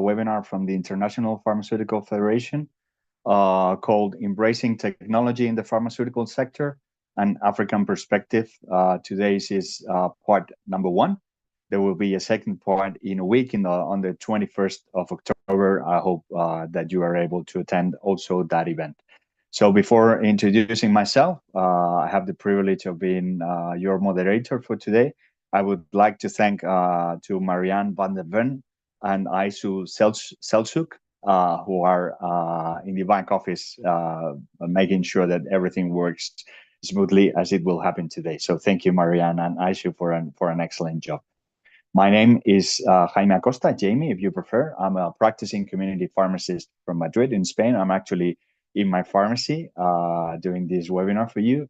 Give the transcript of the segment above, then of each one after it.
webinar from the International Pharmaceutical Federation called Embracing Technology in the Pharmaceutical Sector, an African Perspective. Today's is part number 1. There will be a second part in a week on the 21st of October. I hope that you are able to attend also that event. So before introducing myself, I have the privilege of being your moderator for today. I would like to thank to Marianne van der Ven and Aisu Selçuk, who are in the back office, making sure that everything works smoothly as it will happen today. So thank you, Marianne and Aisu, for an excellent job. My name is Jaime Acosta, Jamie, if you prefer. I'm a practicing community pharmacist from Madrid in Spain. I'm actually in my pharmacy doing this webinar for you.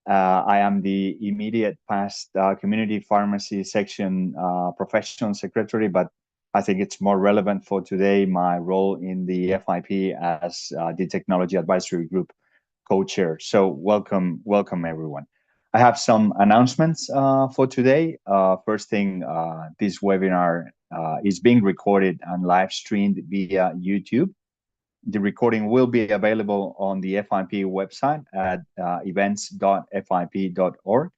I am the immediate past community pharmacy section professional secretary, but I think it's more relevant for today, my role in the FIP as the Technology Advisory Group co-chair. So welcome everyone. I have some announcements for today. First thing, this webinar is being recorded and live streamed via YouTube. The recording will be available on the FIP website at events.fip.org.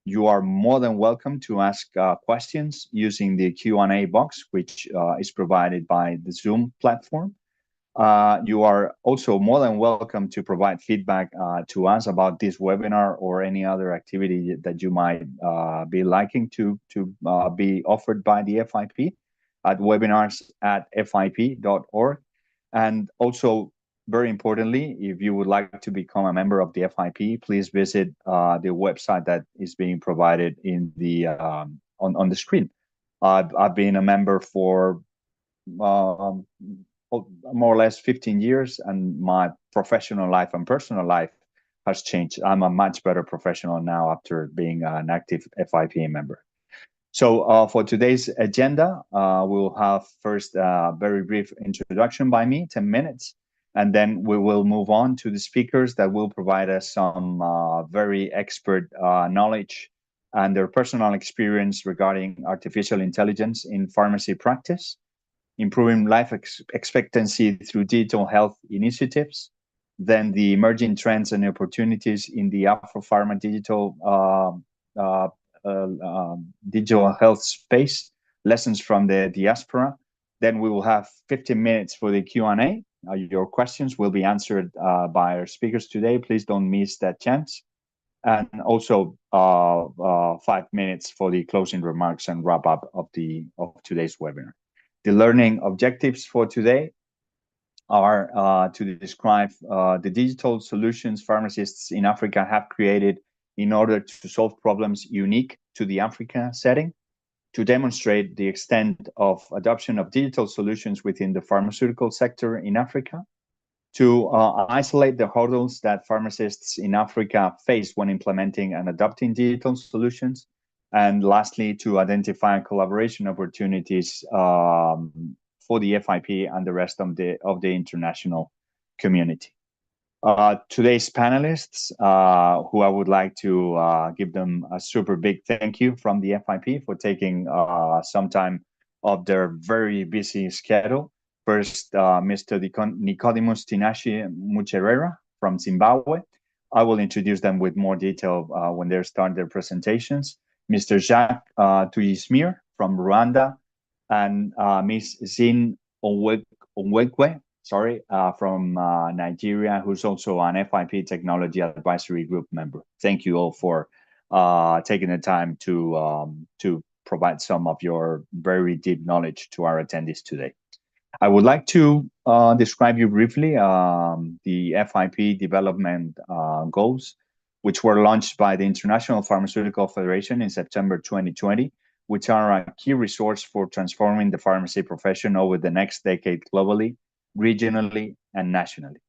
You are more than welcome to ask questions using the Q&A box, which is provided by the Zoom platform. You are also more than welcome to provide feedback to us about this webinar or any other activity that you might be liking to be offered by the FIP at webinars@fip.org. And also, very importantly, if you would like to become a member of the FIP, please visit the website that is being provided in the on the screen. I've been a member for more or less 15 years, and my professional life and personal life has changed. I'm a much better professional now after being an active FIP member. So for today's agenda, we will have first a very brief introduction by me, 10 minutes, and then we will move on to the speakers that will provide us some very expert knowledge and their personal experience regarding artificial intelligence in pharmacy practice, improving life expectancy through digital health initiatives, then the emerging trends and opportunities in the Afro-Pharma digital health space, lessons from the diaspora. Then we will have 15 minutes for the Q&A. Your questions will be answered by our speakers today. Please don't miss that chance. And also 5 minutes for the closing remarks and wrap up of today's webinar. The learning objectives for today are to describe the digital solutions pharmacists in Africa have created in order to solve problems unique to the Africa setting, to demonstrate the extent of adoption of digital solutions within the pharmaceutical sector in Africa, to isolate the hurdles that pharmacists in Africa face when implementing and adopting digital solutions, and lastly, to identify collaboration opportunities for the FIP and the rest of the international community. Today's panelists, who I would like to give them a super big thank you from the FIP for taking some time of their very busy schedule. First, Mr. Nicodemus Tinashe Mucherera from Zimbabwe. I will introduce them with more detail when they start their presentations. Mr. Jacques Tuyismir from Rwanda, and Ms. Zin Onwekwe, from Nigeria, who's also an FIP Technology Advisory Group member. Thank you all for taking the time to provide some of your very deep knowledge to our attendees today. I would like to describe you briefly the FIP development goals, which were launched by the International Pharmaceutical Federation in September 2020, which are a key resource for transforming the pharmacy profession over the next decade globally, regionally, and nationally.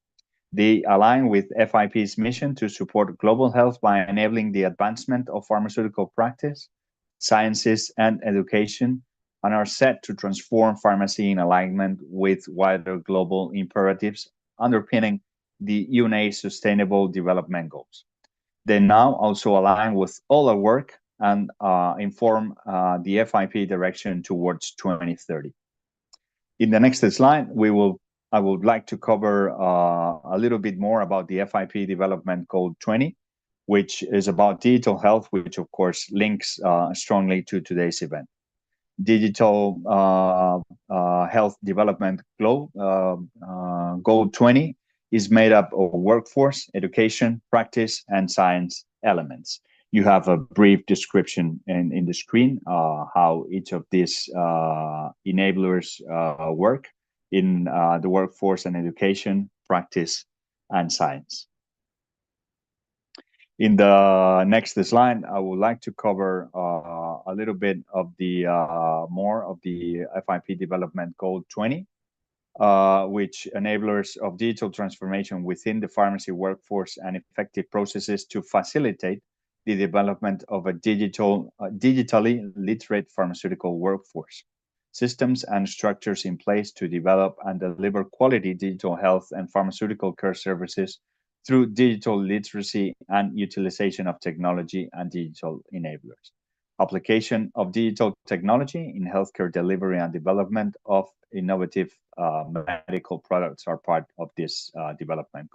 They align with FIP's mission to support global health by enabling the advancement of pharmaceutical practice, sciences, and education, and are set to transform pharmacy in alignment with wider global imperatives underpinning the UNA's Sustainable Development Goals. They now also align with all our work and inform the FIP direction towards 2030. In the next slide, I would like to cover a little bit more about the FIP Development Goal 20, which is about digital health, which of course links strongly to today's event. Digital Health Development Goal 20 is made up of workforce, education, practice, and science elements. You have a brief description in the screen how each of these enablers work in the workforce and education, practice, and science. In the next slide, I would like to cover a little bit of the more of the FIP Development Goal 20, which enablers of digital transformation within the pharmacy workforce and effective processes to facilitate the development of a digitally literate pharmaceutical workforce. Systems and structures in place to develop and deliver quality digital health and pharmaceutical care services through digital literacy and utilization of technology and digital enablers. Application of digital technology in healthcare delivery and development of innovative medical products are part of this development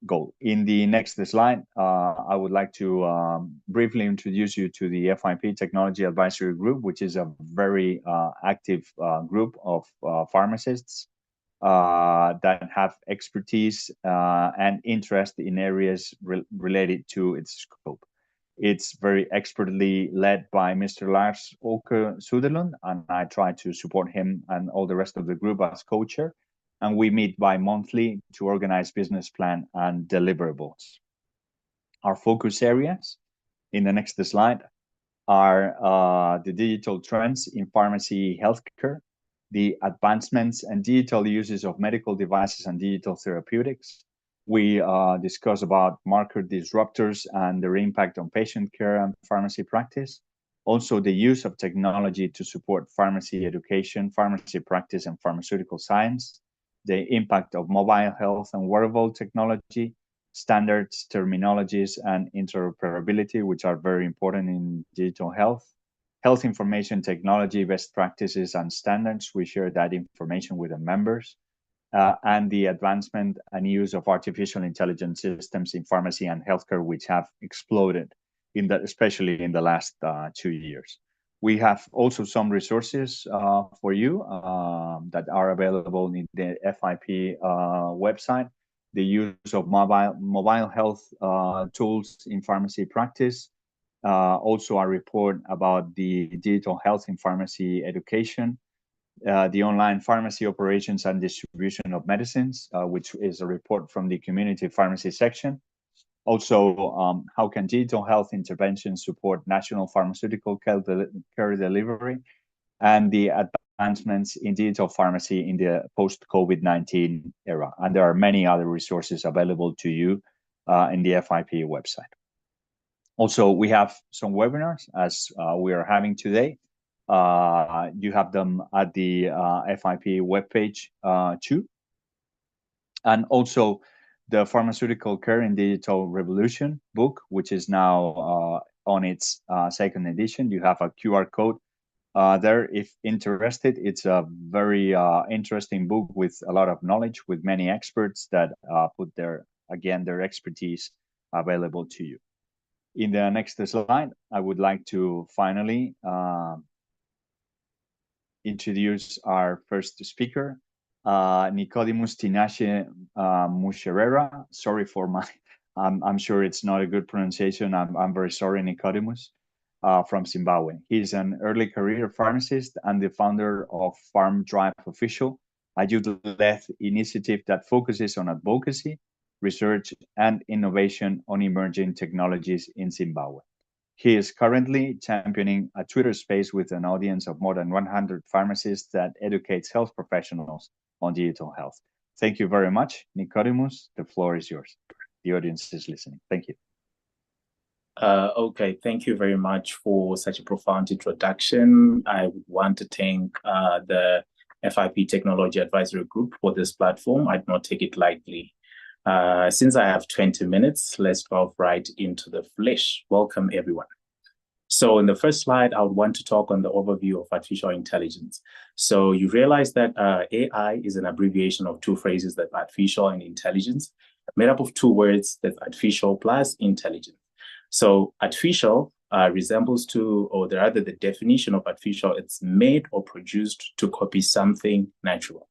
goal. In the next slide, I would like to briefly introduce you to the FIP Technology Advisory Group, which is a very active group of pharmacists that have expertise and interest in areas related to its scope. It's very expertly led by Mr. Lars Åke Söderlund, and I try to support him and all the rest of the group as co-chair. And we meet bi-monthly to organize business plan and deliverables. Our focus areas in the next slide are the digital trends in pharmacy healthcare, the advancements and digital uses of medical devices and digital therapeutics. We discuss about market disruptors and their impact on patient care and pharmacy practice. Also, the use of technology to support pharmacy education, pharmacy practice, and pharmaceutical science. The impact of mobile health and wearable technology, standards, terminologies, and interoperability, which are very important in digital health. Health information technology, best practices, and standards. We share that information with the members. And the advancement and use of artificial intelligence systems in pharmacy and healthcare, which have exploded, especially in the last 2 years. We have also some resources for you that are available in the FIP website. The use of mobile health tools in pharmacy practice. Also a report about the digital health in pharmacy education. The online pharmacy operations and distribution of medicines, which is a report from the community pharmacy section. Also, how can digital health interventions support national pharmaceutical care delivery, and the advancements in digital pharmacy in the post-COVID-19 era. And there are many other resources available to you in the FIP website. Also, we have some webinars as we are having today. You have them at the FIP webpage too. And also the Pharmaceutical Care in Digital Revolution book, which is now on its second edition. You have a QR code there if interested. It's a very interesting book with a lot of knowledge, with many experts that put their expertise available to you. In the next slide, I would like to finally introduce our first speaker, Nicodemus Tinashe Musherera. Sorry for my, I'm sure it's not a good pronunciation. I'm very sorry, Nicodemus, from Zimbabwe. He's an early career pharmacist and the founder of Farm Drive Official, a youth-led initiative that focuses on advocacy, research, and innovation on emerging technologies in Zimbabwe. He is currently championing a Twitter space with an audience of more than 100 pharmacists that educates health professionals on digital health. Thank you very much, Nicodemus. The floor is yours. The audience is listening. Thank you. Okay, thank you very much for such a profound introduction. I want to thank the FIP Technology Advisory Group for this platform. I do not take it lightly. Since I have 20 minutes, let's delve right into the flesh. Welcome, everyone. So in the first slide, I would want to talk on the overview of artificial intelligence. So you realize that AI is an abbreviation of two phrases, that artificial and intelligence, made up of two words, that's artificial plus intelligence. So artificial resembles to, or rather the definition of artificial, it's made or produced to copy something natural.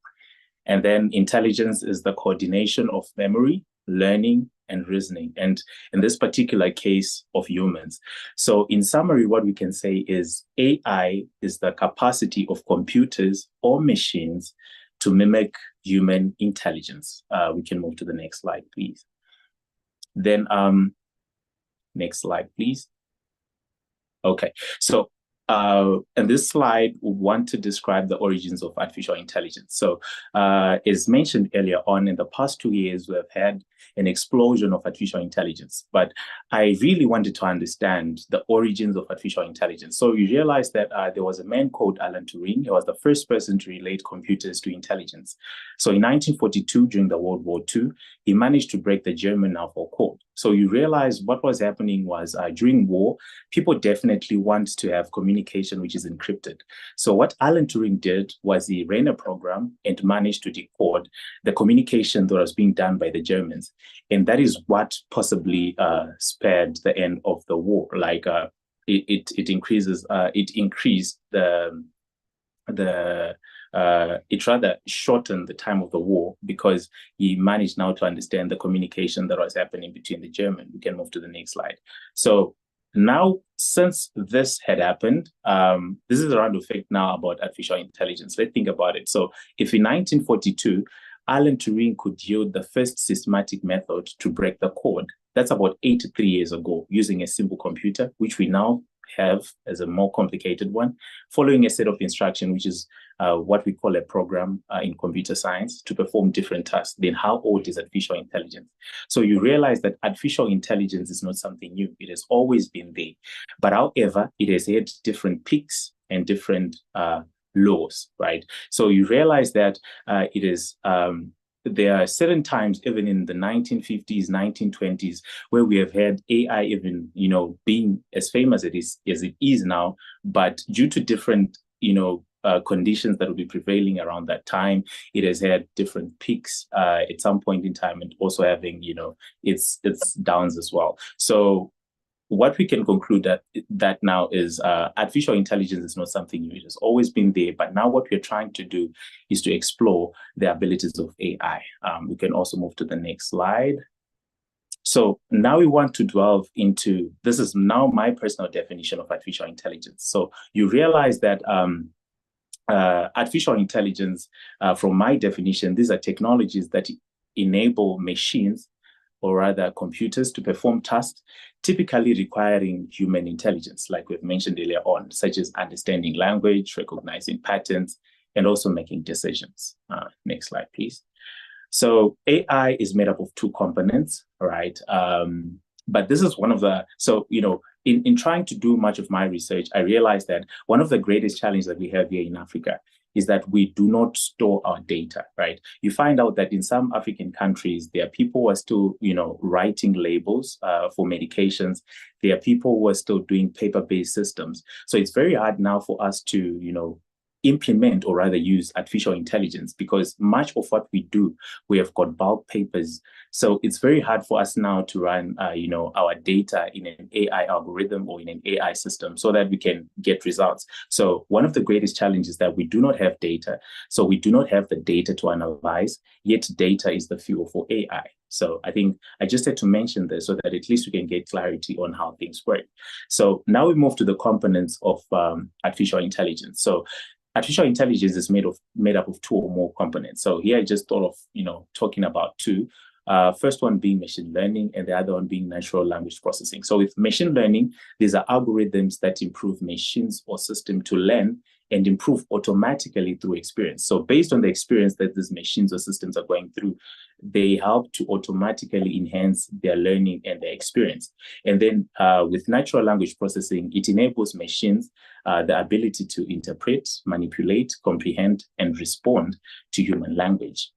And then intelligence is the coordination of memory, learning, and reasoning, and in this particular case of humans. So in summary, what we can say is AI is the capacity of computers or machines to mimic human intelligence. We can move to the next slide, please. Then next slide, please. Okay, so in this slide, we want to describe the origins of artificial intelligence. So as mentioned earlier on, in the past 2 years, we have had an explosion of artificial intelligence. But I really wanted to understand the origins of artificial intelligence. So you realize that there was a man called Alan Turing. He was the first person to relate computers to intelligence. So in 1942, during the World War II, he managed to break the German alpha code. So you realize what was happening was during war, people definitely want to have communication which is encrypted. So what Alan Turing did was he ran a program and managed to decode the communication that was being done by the Germans. And that is what possibly spared the end of the war. Like it increased it rather shortened the time of the war, because he managed now to understand the communication that was happening between the German. We can move to the next slide. So now, since this had happened, this is a round effect now about artificial intelligence. Let's think about it. So if in 1942, Alan Turing could yield the first systematic method to break the code, that's about 83 years ago, using a simple computer, which we now have as a more complicated one, following a set of instructions, which is what we call a program in computer science, to perform different tasks. Then how old is artificial intelligence? So you realize that artificial intelligence is not something new. It has always been there. But however, it has had different peaks and different laws, right? So you realize that it is there are certain times, even in the 1950s, 1920s, where we have had AI even, being as famous as it is now, but due to different, conditions that will be prevailing around that time, it has had different peaks at some point in time, and also having, its downs as well. So what we can conclude that now is artificial intelligence is not something new. It has always been there, but now what we're trying to do is to explore the abilities of AI. We can also move to the next slide. So now we want to delve into, this is now my personal definition of artificial intelligence. So you realize that artificial intelligence, from my definition, these are technologies that enable machines, or rather computers, to perform tasks typically requiring human intelligence, like we've mentioned earlier on, such as understanding language, recognizing patterns, and also making decisions. Next slide, please. So AI is made up of two components, right? But this is one of the, so, in trying to do much of my research, I realized that one of the greatest challenges that we have here in Africa is that we do not store our data, right? You find out that in some African countries, there are people who are still, writing labels for medications. There are people who are still doing paper-based systems. So it's very hard now for us to, implement, or rather use artificial intelligence, because much of what we do, we have got bulk papers. So it's very hard for us now to run, our data in an AI algorithm or in an AI system so that we can get results. So one of the greatest challenges is that we do not have data. So we do not have the data to analyze, yet data is the fuel for AI. So I think I just had to mention this so that at least we can get clarity on how things work. So now we move to the components of artificial intelligence. So artificial intelligence is made up of two or more components. So here I just thought of, talking about two. First one being machine learning, and the other one being natural language processing. So with machine learning, these are algorithms that improve machines or system to learn and improve automatically through experience. So based on the experience that these machines or systems are going through, they help to automatically enhance their learning and their experience. And then with natural language processing, it enables machines the ability to interpret, manipulate, comprehend, and respond to human language.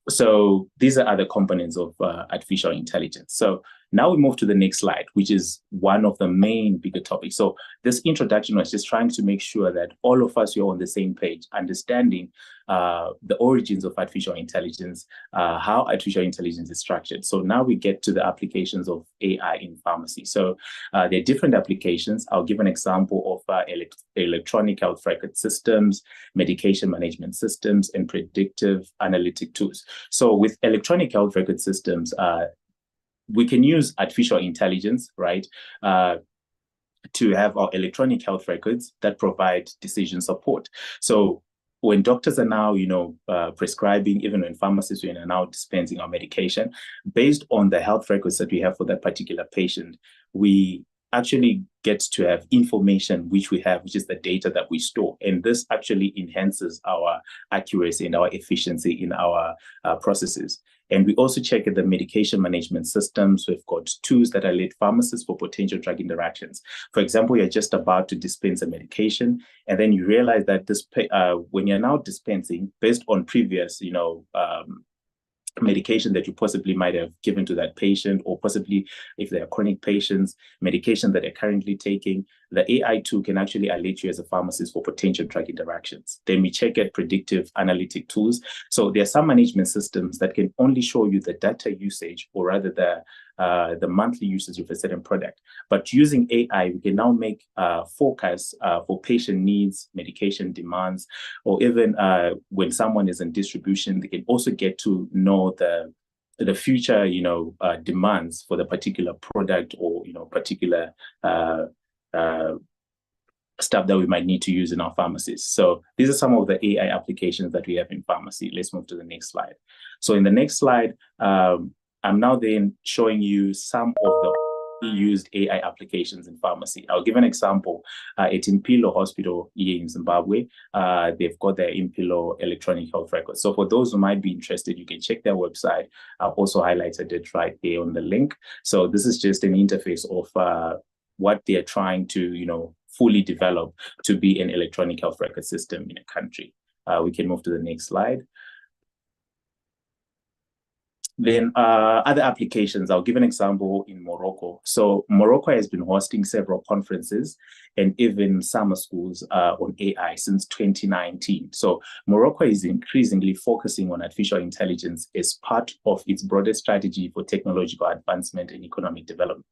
So these are other components of artificial intelligence. So Now we move to the next slide, which is one of the main bigger topics. So this introduction was just trying to make sure that all of us are on the same page, understanding the origins of artificial intelligence, how artificial intelligence is structured. So now we get to the applications of AI in pharmacy. So there are different applications. I'll give an example of electronic health record systems, medication management systems, and predictive analytic tools. So with electronic health record systems, we can use artificial intelligence, right, to have our electronic health records that provide decision support. So when doctors are now, prescribing, even when pharmacists are now dispensing our medication, based on the health records that we have for that particular patient, we actually get to have information which is the data that we store. And this actually enhances our accuracy and our efficiency in our processes. And we also check at the medication management systems. We've got tools that alert pharmacists for potential drug interactions. For example, you're just about to dispense a medication, and then you realize that when you're now dispensing, based on previous, medication that you possibly might have given to that patient, or possibly if they are chronic patients, medication that they're currently taking, the AI tool can actually alert you as a pharmacist for potential drug interactions. Then we check at predictive analytic tools. So there are some management systems that can only show you the data usage, or rather the monthly usage of a certain product. But using AI, we can now make forecasts for patient needs, medication demands, or even when someone is in distribution, they can also get to know the future, demands for the particular product, or particular stuff that we might need to use in our pharmacies. So these are some of the AI applications that we have in pharmacy. Let's move to the next slide. So in the next slide, I'm now then showing you some of the used AI applications in pharmacy. I'll give an example. At Impilo Hospital here in Zimbabwe, they've got their Impilo electronic health records. So for those who might be interested, you can check their website. I've also highlighted it right there on the link. So this is just an interface of what they're trying to, fully develop to be an electronic health record system in a country. We can move to the next slide. Then other applications, I'll give an example in Morocco. So Morocco has been hosting several conferences and even summer schools on AI since 2019. So Morocco is increasingly focusing on artificial intelligence as part of its broader strategy for technological advancement and economic development.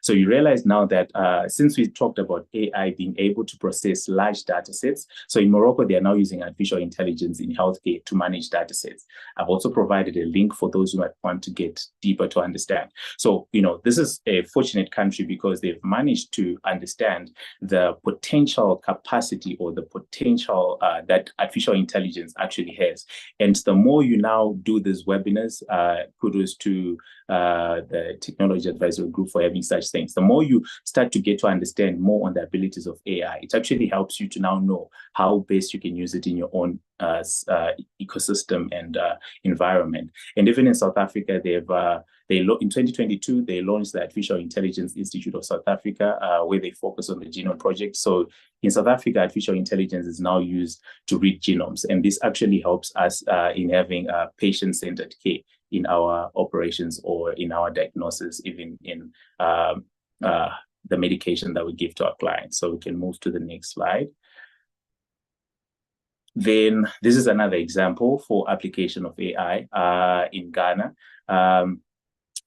So you realize now that since we talked about AI being able to process large data sets, so in Morocco, they are now using artificial intelligence in healthcare to manage data sets. I've also provided a link for those who might want to get deeper to understand. So, this is a fortunate country because they've managed to understand the potential capacity or the potential that artificial intelligence actually has. And the more you now do these webinars, kudos to the Technology Advisory Group for having such things. The more you start to get to understand more on the abilities of AI, it actually helps you to now know how best you can use it in your own ecosystem and environment. And even in South Africa, in 2022, they launched the Artificial Intelligence Institute of South Africa, where they focus on the genome project. So in South Africa, artificial intelligence is now used to read genomes. And this actually helps us in having patient-centered care in our operations or in our diagnosis, even in the medication that we give to our clients. So we can move to the next slide. Then this is another example for application of AI in Ghana.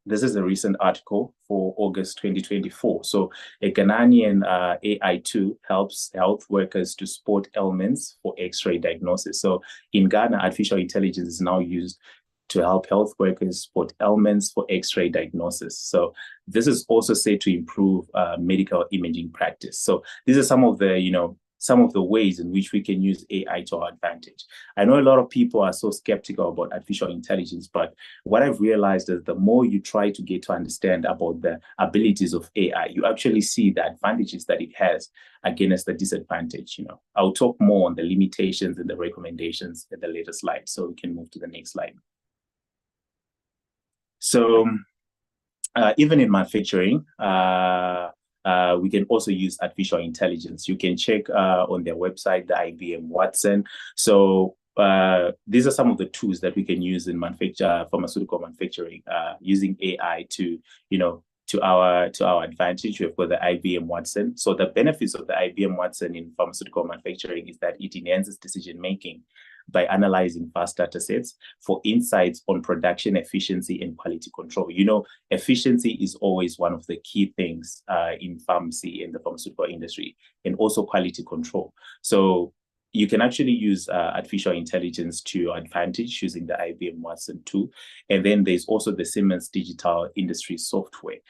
This is a recent article for August 2024. So a Ghanaian AI tool helps health workers to spot ailments for X-ray diagnosis. So in Ghana, artificial intelligence is now used to help health workers spot ailments for X-ray diagnosis. So this is also said to improve medical imaging practice. So these are some of the ways in which we can use AI to our advantage. I know a lot of people are so skeptical about artificial intelligence, but what I've realized is the more you try to get to understand about the abilities of AI, you actually see the advantages that it has against the disadvantage. I'll talk more on the limitations and the recommendations at the later slide. So we can move to the next slide. So even in manufacturing, we can also use artificial intelligence. You can check on their website, the IBM Watson. So these are some of the tools that we can use in pharmaceutical manufacturing, using AI to, to our advantage. We've got the IBM Watson. So the benefits of the IBM Watson in pharmaceutical manufacturing is that it enhances decision making by analyzing vast data sets for insights on production efficiency and quality control. You know, efficiency is always one of the key things in pharmacy in the pharmaceutical industry, and also quality control. So you can actually use artificial intelligence to your advantage using the IBM Watson tool. And then there's also the Siemens Digital Industry software.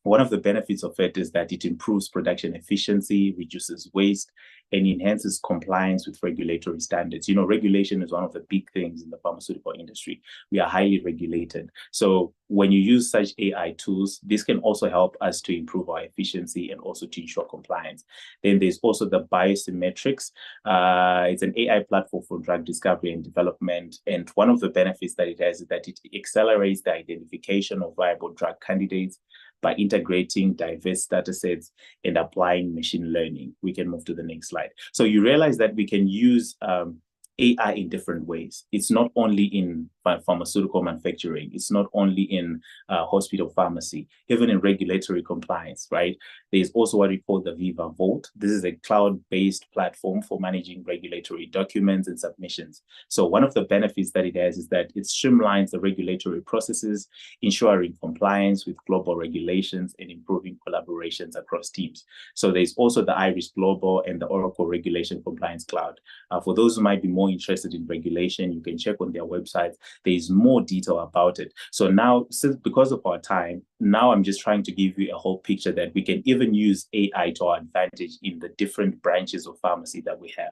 One of the benefits of it is that it improves production efficiency, reduces waste, and enhances compliance with regulatory standards. You know, regulation is one of the big things in the pharmaceutical industry. We are highly regulated. So when you use such AI tools, this can also help us to improve our efficiency and also to ensure compliance. Then there's also the Biosymmetrics. It's an AI platform for drug discovery and development. And one of the benefits that it has is that it accelerates the identification of viable drug candidates by integrating diverse data sets and applying machine learning. We can move to the next slide. So you realize that we can use AI in different ways. It's not only in pharmaceutical manufacturing. It's not only in hospital pharmacy, even in regulatory compliance, right? There's also what we call the Viva Vault. This is a cloud-based platform for managing regulatory documents and submissions. So one of the benefits that it has is that it streamlines the regulatory processes, ensuring compliance with global regulations and improving collaborations across teams. So there's also the Iris Global and the Oracle Regulation Compliance Cloud. For those who might be more interested in regulation, you can check on their websites. There's more detail about it. So now, because of our time, now I'm just trying to give you a whole picture that we can even use AI to our advantage in the different branches of pharmacy that we have.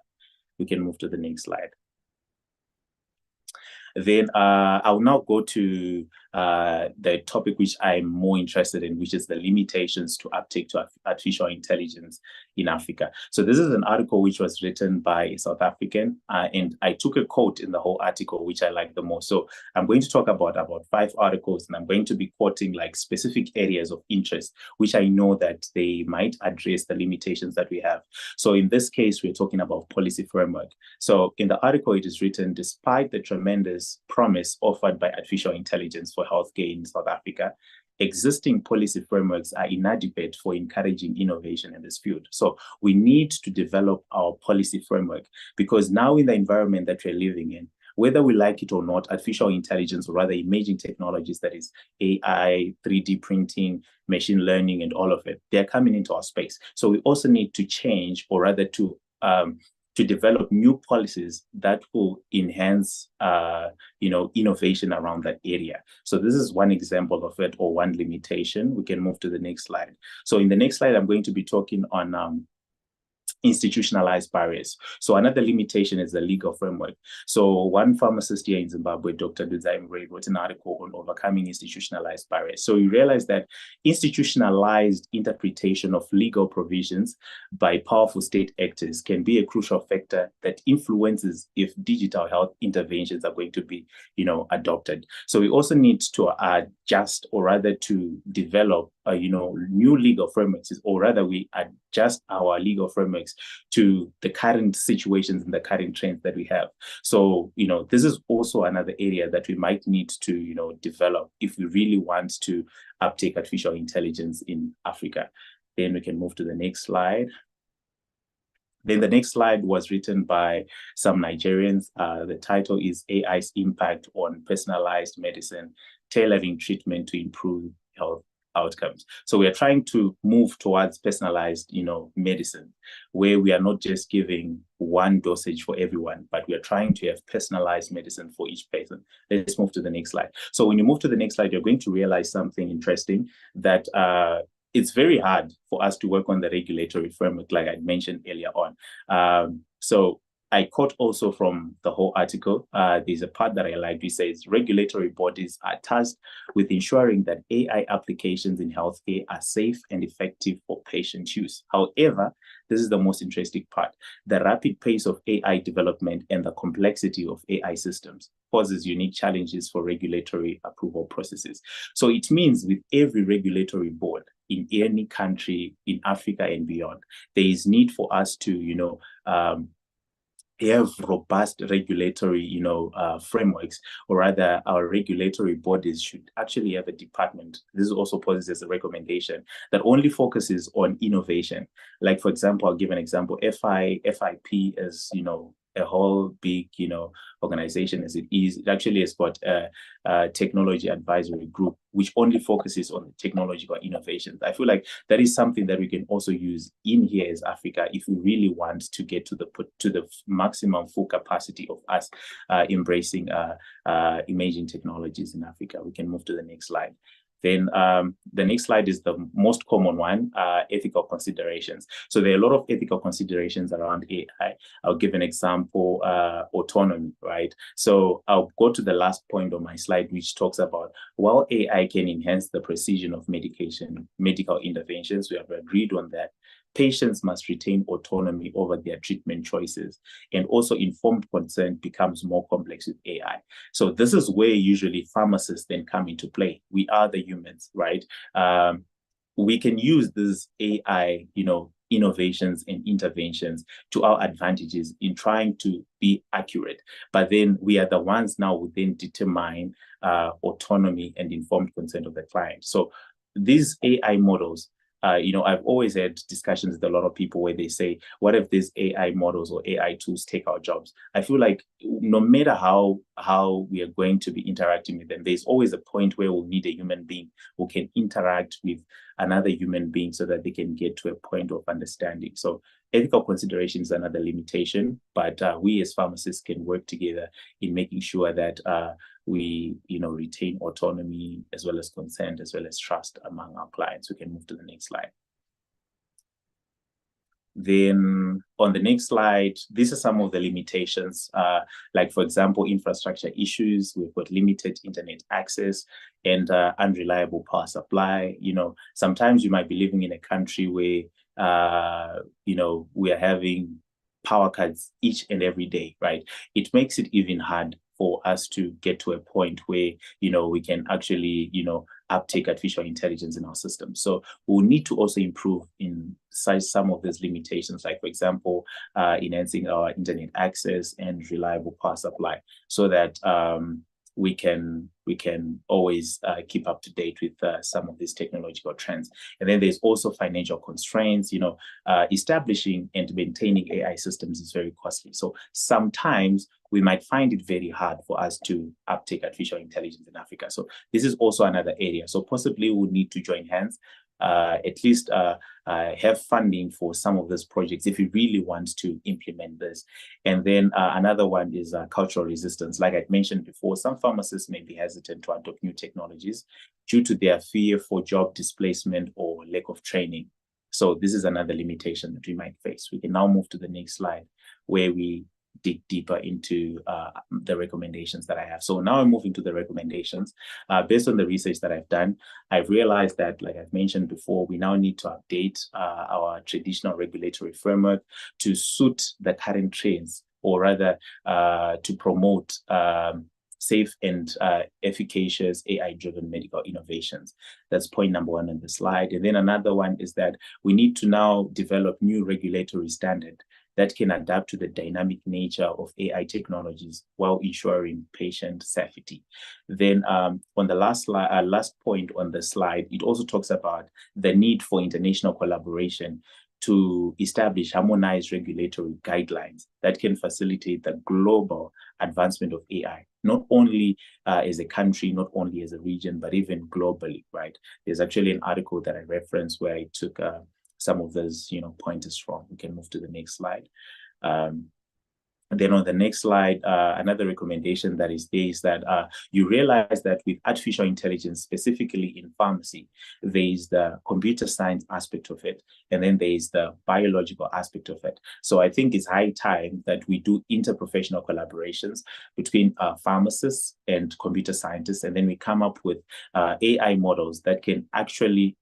We can move to the next slide. Then I'll now go to the topic which I'm more interested in, which is the limitations to uptake to artificial intelligence in Africa. So this is an article which was written by a South African, and I took a quote in the whole article, which I like the most. So I'm going to talk about 5 articles, and I'm going to be quoting like specific areas of interest, which I know that they might address the limitations that we have. So in this case, we're talking about policy framework. So in the article, it is written, despite the tremendous promise offered by artificial intelligence for healthcare in South Africa, existing policy frameworks are inadequate for encouraging innovation in this field. So we need to develop our policy framework, because now in the environment that we're living in, whether we like it or not, artificial intelligence, or rather emerging technologies, that is AI, 3D printing, machine learning, and all of it, they're coming into our space. So we also need to change, or rather to develop new policies that will enhance, innovation around that area. So this is one example of it, or one limitation. We can move to the next slide. So in the next slide, I'm going to be talking on institutionalized barriers. So another limitation is the legal framework. So one pharmacist here in Zimbabwe, Dr. Dudzai, wrote an article on overcoming institutionalized barriers. So you realize that institutionalized interpretation of legal provisions by powerful state actors can be a crucial factor that influences if digital health interventions are going to be, adopted. So we also need to adjust, or rather to develop new legal frameworks, or rather we adjust our legal frameworks to the current situations and the current trends that we have. So, this is also another area that we might need to, develop if we really want to uptake artificial intelligence in Africa. Then we can move to the next slide. Then the next slide was written by some Nigerians. The title is AI's Impact on Personalized Medicine, Tailoring Treatment to Improve Health Outcomes. So we are trying to move towards personalized, medicine, where we are not just giving one dosage for everyone, but we are trying to have personalized medicine for each patient. Let's move to the next slide. So when you move to the next slide, you're going to realize something interesting, that it's very hard for us to work on the regulatory framework, like I mentioned earlier on. So I quote also from the whole article. There's a part that I like, which says regulatory bodies are tasked with ensuring that AI applications in healthcare are safe and effective for patient use. However, this is the most interesting part. The rapid pace of AI development and the complexity of AI systems poses unique challenges for regulatory approval processes. So it means with every regulatory board in any country in Africa and beyond, there is need for us to, have robust regulatory, frameworks, or rather our regulatory bodies should actually have a department. This also poses as a recommendation that only focuses on innovation. Like, for example, I'll give an example. FIP is, a whole big, organization as it is. It actually has got a technology advisory group, which only focuses on technological innovations. I feel like that is something that we can also use in here as Africa if we really want to get to the maximum full capacity of us embracing emerging technologies in Africa. We can move to the next slide. Then the next slide is the most common one, ethical considerations. So there are a lot of ethical considerations around AI. I'll give an example, autonomy, right? So I'll go to the last point on my slide, which talks about, while AI can enhance the precision of medical interventions, we have agreed on that, patients must retain autonomy over their treatment choices. And also informed consent becomes more complex with AI. So this is where usually pharmacists then come into play. We are the humans, right? We can use this AI, innovations and interventions to our advantages in trying to be accurate. But then we are the ones now who then determine autonomy and informed consent of the client. So these AI models, I've always had discussions with a lot of people where they say, what if these AI models or AI tools take our jobs? I feel like no matter how we are going to be interacting with them, there's always a point where we'll need a human being who can interact with another human being so that they can get to a point of understanding. So ethical consideration is another limitation, but we as pharmacists can work together in making sure that we retain autonomy as well as consent as well as trust among our clients. We can move to the next slide. Then on the next slide, these are some of the limitations, like, for example, infrastructure issues. We've got limited internet access and unreliable power supply. Sometimes you might be living in a country where, we are having power cuts each and every day, right? It makes it even hard for us to get to a point where, we can actually, uptake artificial intelligence in our system. So we'll need to also improve in some of these limitations, like, for example, enhancing our internet access and reliable power supply so that we can always keep up to date with some of these technological trends. And then there's also financial constraints. Establishing and maintaining AI systems is very costly. So sometimes we might find it very hard for us to uptake artificial intelligence in Africa. So this is also another area. So possibly we'll need to join hands, at least have funding for some of these projects if we really want to implement this. And then another one is cultural resistance. Like I mentioned before, some pharmacists may be hesitant to adopt new technologies due to their fear for job displacement or lack of training. So this is another limitation that we might face. We can now move to the next slide where we dig deeper into the recommendations that I have. So now I'm moving to the recommendations. Based on the research that I've done, I've realized that, like I've mentioned before, we now need to update our traditional regulatory framework to suit the current trends, or rather to promote safe and efficacious AI-driven medical innovations. That's point number one on the slide. And then another one is that we need to now develop new regulatory standard that can adapt to the dynamic nature of AI technologies while ensuring patient safety. Then on the last point on the slide, it also talks about the need for international collaboration to establish harmonized regulatory guidelines that can facilitate the global advancement of AI, not only as a country, not only as a region, but even globally, right? There's actually an article that I referenced where I took some of those, pointers from. We can move to the next slide. And then on the next slide, another recommendation that is there is that you realize that with artificial intelligence, specifically in pharmacy, there is the computer science aspect of it, and then there is the biological aspect of it. So I think it's high time that we do interprofessional collaborations between pharmacists and computer scientists, and then we come up with AI models that can actually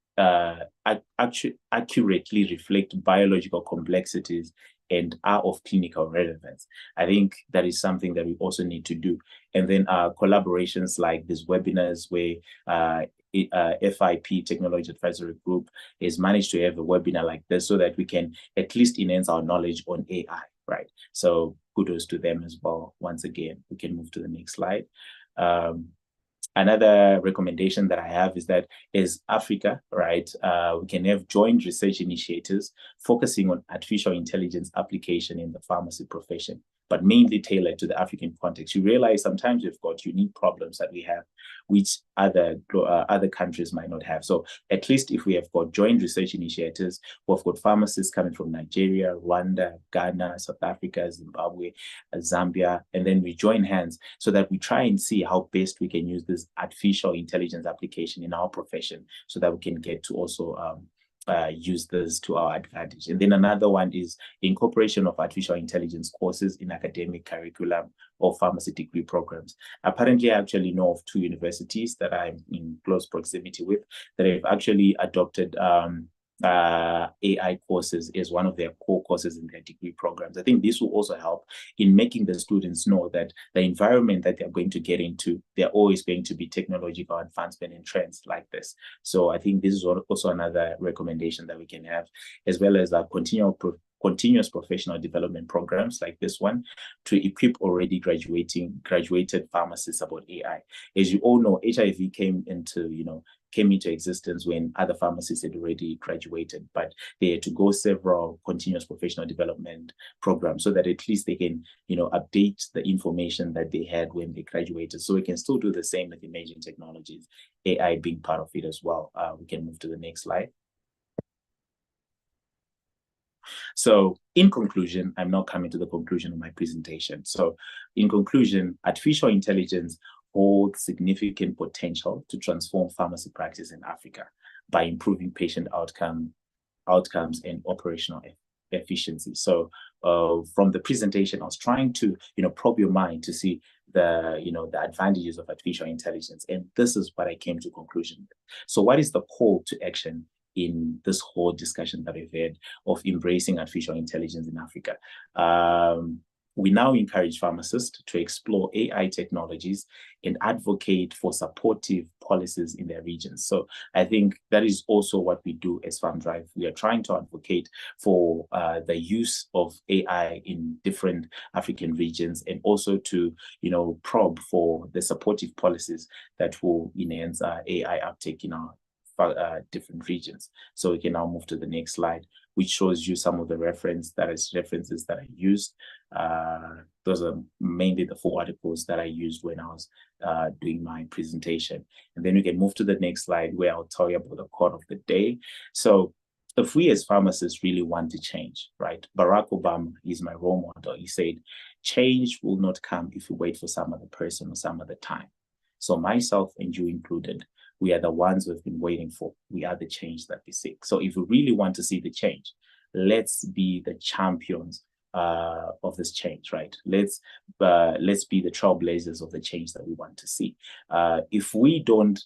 accurately reflect biological complexities and are of clinical relevance. I think that is something that we also need to do. And then collaborations like these webinars where FIP, Technology Advisory Group, has managed to have a webinar like this so that we can at least enhance our knowledge on AI, right? So kudos to them as well. Once again, we can move to the next slide. Another recommendation that I have is that as Africa, right, we can have joint research initiatives focusing on artificial intelligence application in the pharmacy profession, but mainly tailored to the African context. You realize sometimes we've got unique problems that we have, which other countries might not have. So at least if we have got joint research initiatives, we've got pharmacists coming from Nigeria, Rwanda, Ghana, South Africa, Zimbabwe, Zambia, and then we join hands so that we try and see how best we can use this artificial intelligence application in our profession so that we can get to also use this to our advantage. And then another one is incorporation of artificial intelligence courses in academic curriculum or pharmacy degree programs. Apparently, I actually know of 2 universities that I'm in close proximity with that have actually adopted AI courses as one of their core courses in their degree programs. I think this will also help in making the students know that the environment that they're going to get into, they're always going to be technological advancement and trends like this. So I think this is also another recommendation that we can have, as well as our continuous professional development programs like this one to equip already graduated pharmacists about AI. As you all know, HIV came into existence when other pharmacists had already graduated, but they had to go several continuous professional development programs so that at least they can, update the information that they had when they graduated. So we can still do the same with emerging technologies, AI being part of it as well. We can move to the next slide. So in conclusion, I'm now coming to the conclusion of my presentation. So in conclusion, artificial intelligence holds significant potential to transform pharmacy practice in Africa by improving patient outcomes and operational efficiency. So from the presentation, I was trying to probe your mind to see the advantages of artificial intelligence, and this is what I came to conclusion. So what is the call to action in this whole discussion that we've had of embracing artificial intelligence in Africa? We now encourage pharmacists to explore AI technologies and advocate for supportive policies in their regions. So I think that is also what we do as PharmDrive. We are trying to advocate for the use of AI in different African regions, and also to probe for the supportive policies that will enhance AI uptake in our different regions. So we can now move to the next slide, which shows you some of the references that I used. Those are mainly the 4 articles that I used when I was doing my presentation. And then we can move to the next slide, where I'll tell you about the quote of the day. So if we as pharmacists really want to change, right? Barack Obama is my role model. He said, change will not come if you wait for some other person or some other time. So myself and you included, we are the ones we've been waiting for. We are the change that we seek. So if we really want to see the change, let's be the champions of this change, right? Let's be the trailblazers of the change that we want to see. If we don't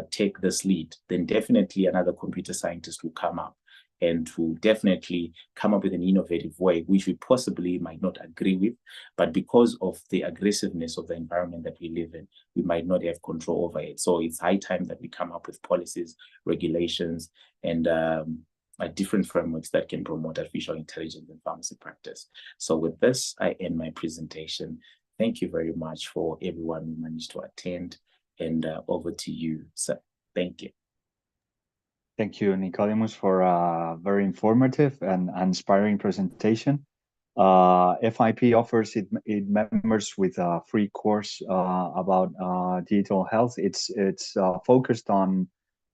take this lead, then definitely another computer scientist will come up and to definitely come up with an innovative way, which we possibly might not agree with, but because of the aggressiveness of the environment that we live in, we might not have control over it. So it's high time that we come up with policies, regulations, and different frameworks that can promote artificial intelligence in pharmacy practice. So with this, I end my presentation. Thank you very much for everyone who managed to attend, and over to you, sir. Thank you. Thank you, Nicodemus, for a very informative and inspiring presentation. FIP offers its members with a free course about digital health. It's focused on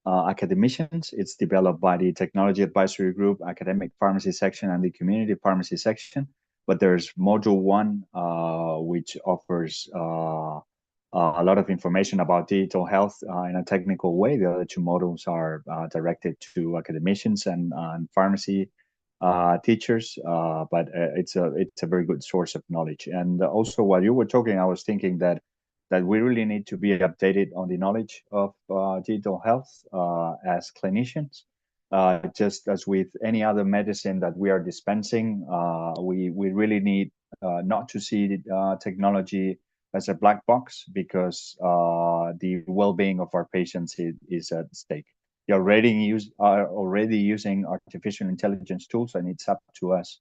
academicians. It's developed by the Technology Advisory Group, Academic Pharmacy Section, and the Community Pharmacy Section. But there's Module 1, which offers a lot of information about digital health in a technical way. The other 2 modules are directed to academicians and pharmacy teachers, but it's a very good source of knowledge. And also, while you were talking, I was thinking that we really need to be updated on the knowledge of digital health as clinicians. Just as with any other medicine that we are dispensing, we really need not to see technology as a black box, because the well-being of our patients is at stake. Are already using artificial intelligence tools, and it's up to us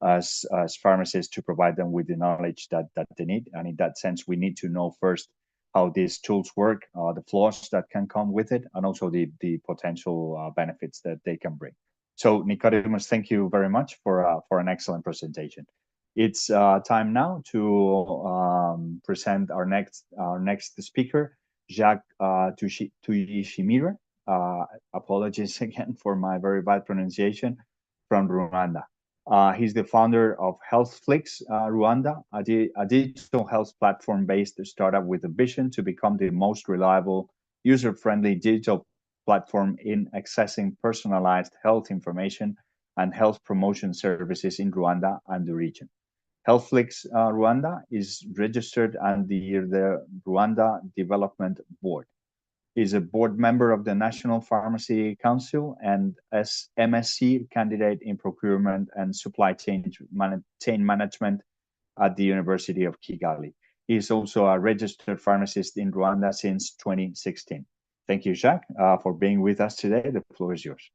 as pharmacists to provide them with the knowledge that they need. And in that sense, we need to know first how these tools work, the flaws that can come with it, and also the potential benefits that they can bring. So Nicodemus, thank you very much for an excellent presentation. It's time now to present our next speaker, Jacques Tuyishimire. Apologies again for my very bad pronunciation, from Rwanda. He's the founder of HealthFlix Rwanda, a digital health platform-based startup with a vision to become the most reliable, user-friendly digital platform in accessing personalized health information and health promotion services in Rwanda and the region. HealthFlix Rwanda is registered under the Rwanda Development Board. He's a board member of the National Pharmacy Council and as MSc candidate in procurement and supply chain management at the University of Kigali. He is also a registered pharmacist in Rwanda since 2016. Thank you, Jacques, for being with us today. The floor is yours.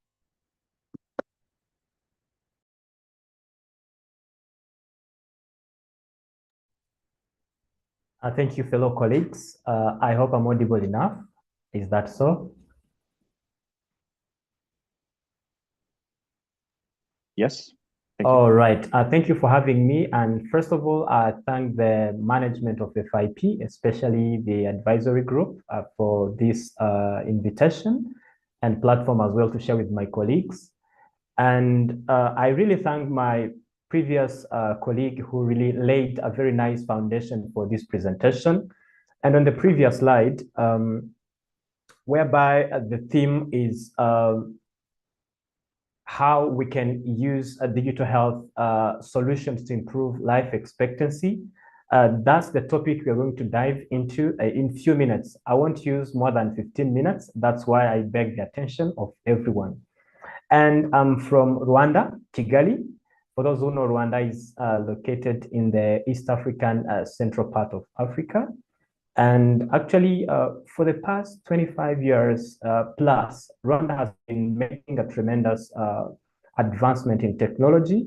Thank you, fellow colleagues. I hope I'm audible enough. Is that so? Yes. All right. Thank you for having me. And first of all, I thank the management of FIP, especially the advisory group, for this invitation and platform as well to share with my colleagues. And I really thank my previous colleague who really laid a very nice foundation for this presentation. And on the previous slide, whereby the theme is how we can use digital health solutions to improve life expectancy. That's the topic we're going to dive into in few minutes. I won't use more than 15 minutes. That's why I beg the attention of everyone. And I'm from Rwanda, Kigali. For those who know, Rwanda is located in the East African central part of Africa. And actually, for the past 25 years plus, Rwanda has been making a tremendous advancement in technology.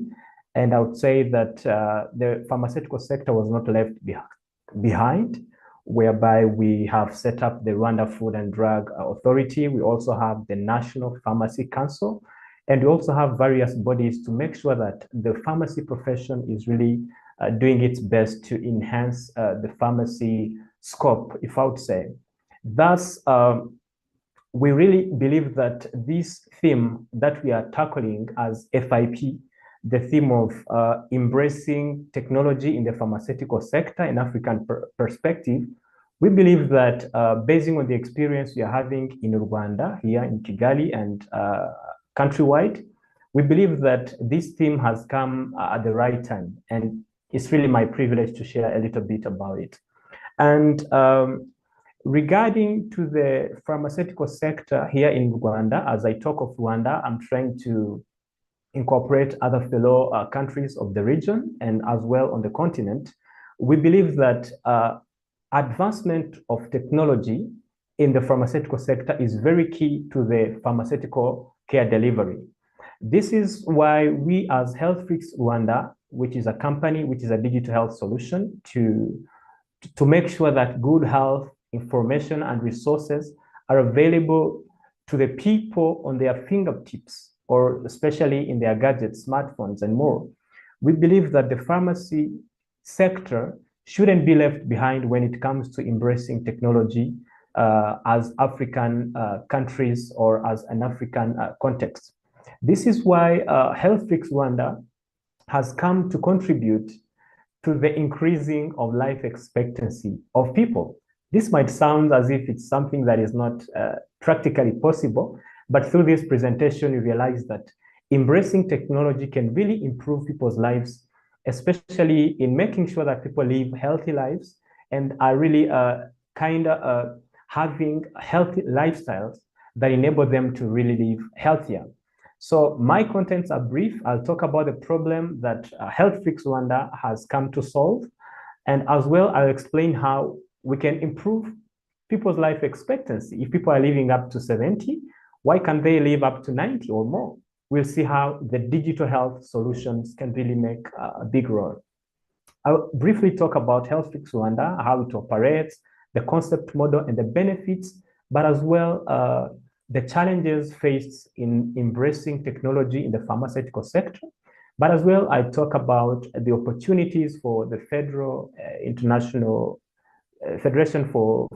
And I would say that the pharmaceutical sector was not left behind, whereby we have set up the Rwanda Food and Drug Authority. We also have the National Pharmacy Council. And we also have various bodies to make sure that the pharmacy profession is really doing its best to enhance the pharmacy scope, if I would say. Thus, we really believe that this theme that we are tackling as FIP, the theme of embracing technology in the pharmaceutical sector in African perspective, we believe that basing on the experience we are having in Rwanda, here in Kigali and countrywide, we believe that this theme has come at the right time. And it's really my privilege to share a little bit about it. And regarding to the pharmaceutical sector here in Rwanda, as I talk of Rwanda, I'm trying to incorporate other fellow countries of the region and as well on the continent. We believe that advancement of technology in the pharmaceutical sector is very key to the pharmaceutical care delivery. This is why we as HealthFlix Rwanda, which is a company, which is a digital health solution to make sure that good health information and resources are available to the people on their fingertips, or especially in their gadgets, smartphones, and more. We believe that the pharmacy sector shouldn't be left behind when it comes to embracing technology as African countries or as an African context. This is why HealthFlix Rwanda has come to contribute to the increasing of life expectancy of people. This might sound as if it's something that is not practically possible, but through this presentation, you realize that embracing technology can really improve people's lives, especially in making sure that people live healthy lives and are really having healthy lifestyles that enable them to really live healthier. So my contents are brief. I'll talk about the problem that HealthFlix Rwanda has come to solve. And as well, I'll explain how we can improve people's life expectancy. If people are living up to 70, why can't they live up to 90 or more? we'll see how the digital health solutions can really make a big role. I'll briefly talk about HealthFix Rwanda, how it operates, the concept model and the benefits, but as well the challenges faced in embracing technology in the pharmaceutical sector. But as well, I talk about the opportunities for the Federal International Federation for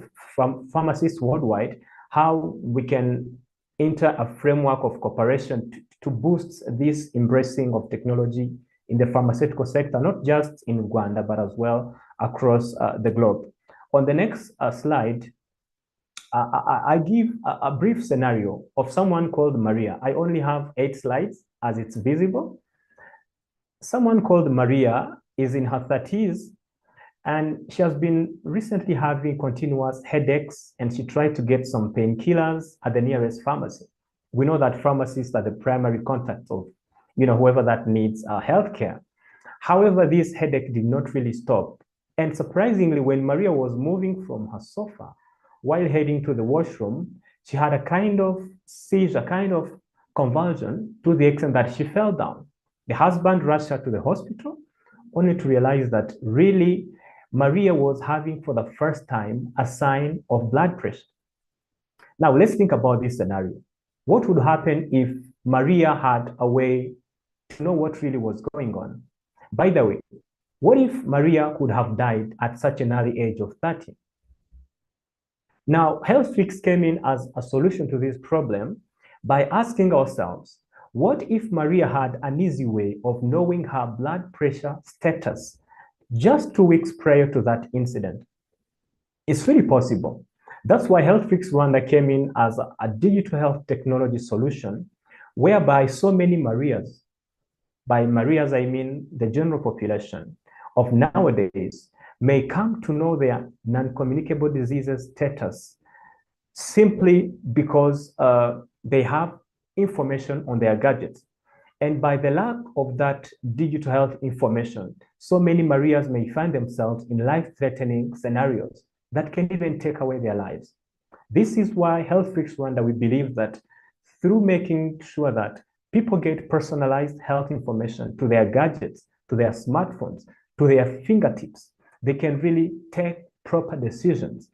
Pharmacists worldwide, how we can enter a framework of cooperation to boost this embracing of technology in the pharmaceutical sector, not just in Rwanda, but as well across the globe. On the next slide, I give a brief scenario of someone called Maria. I only have 8 slides as it's visible. Someone called Maria is in her 30s, and she has been recently having continuous headaches, and she tried to get some painkillers at the nearest pharmacy. We know that pharmacists are the primary contact of, whoever that needs healthcare. However, this headache did not really stop. And surprisingly, when Maria was moving from her sofa while heading to the washroom, she had a kind of seizure, kind of convulsion, to the extent that she fell down. The husband rushed her to the hospital, only to realize that really Maria was having for the first time a sign of blood pressure. Now let's think about this scenario. What would happen if Maria had a way to know what really was going on? By the way, what if Maria could have died at such an early age of 30? Now, HealthFix came in as a solution to this problem by asking ourselves, what if Maria had an easy way of knowing her blood pressure status just 2 weeks prior to that incident? It's really possible. That's why HealthFix Rwanda came in as a digital health technology solution, whereby so many Marias, by Marias I mean the general population of nowadays, may come to know their non-communicable diseases status simply because they have information on their gadgets. And by the lack of that digital health information, so many Marias may find themselves in life-threatening scenarios that can even take away their lives. This is why HealthFix Rwanda, we believe that through making sure that people get personalized health information to their gadgets, to their smartphones, to their fingertips, they can really take proper decisions.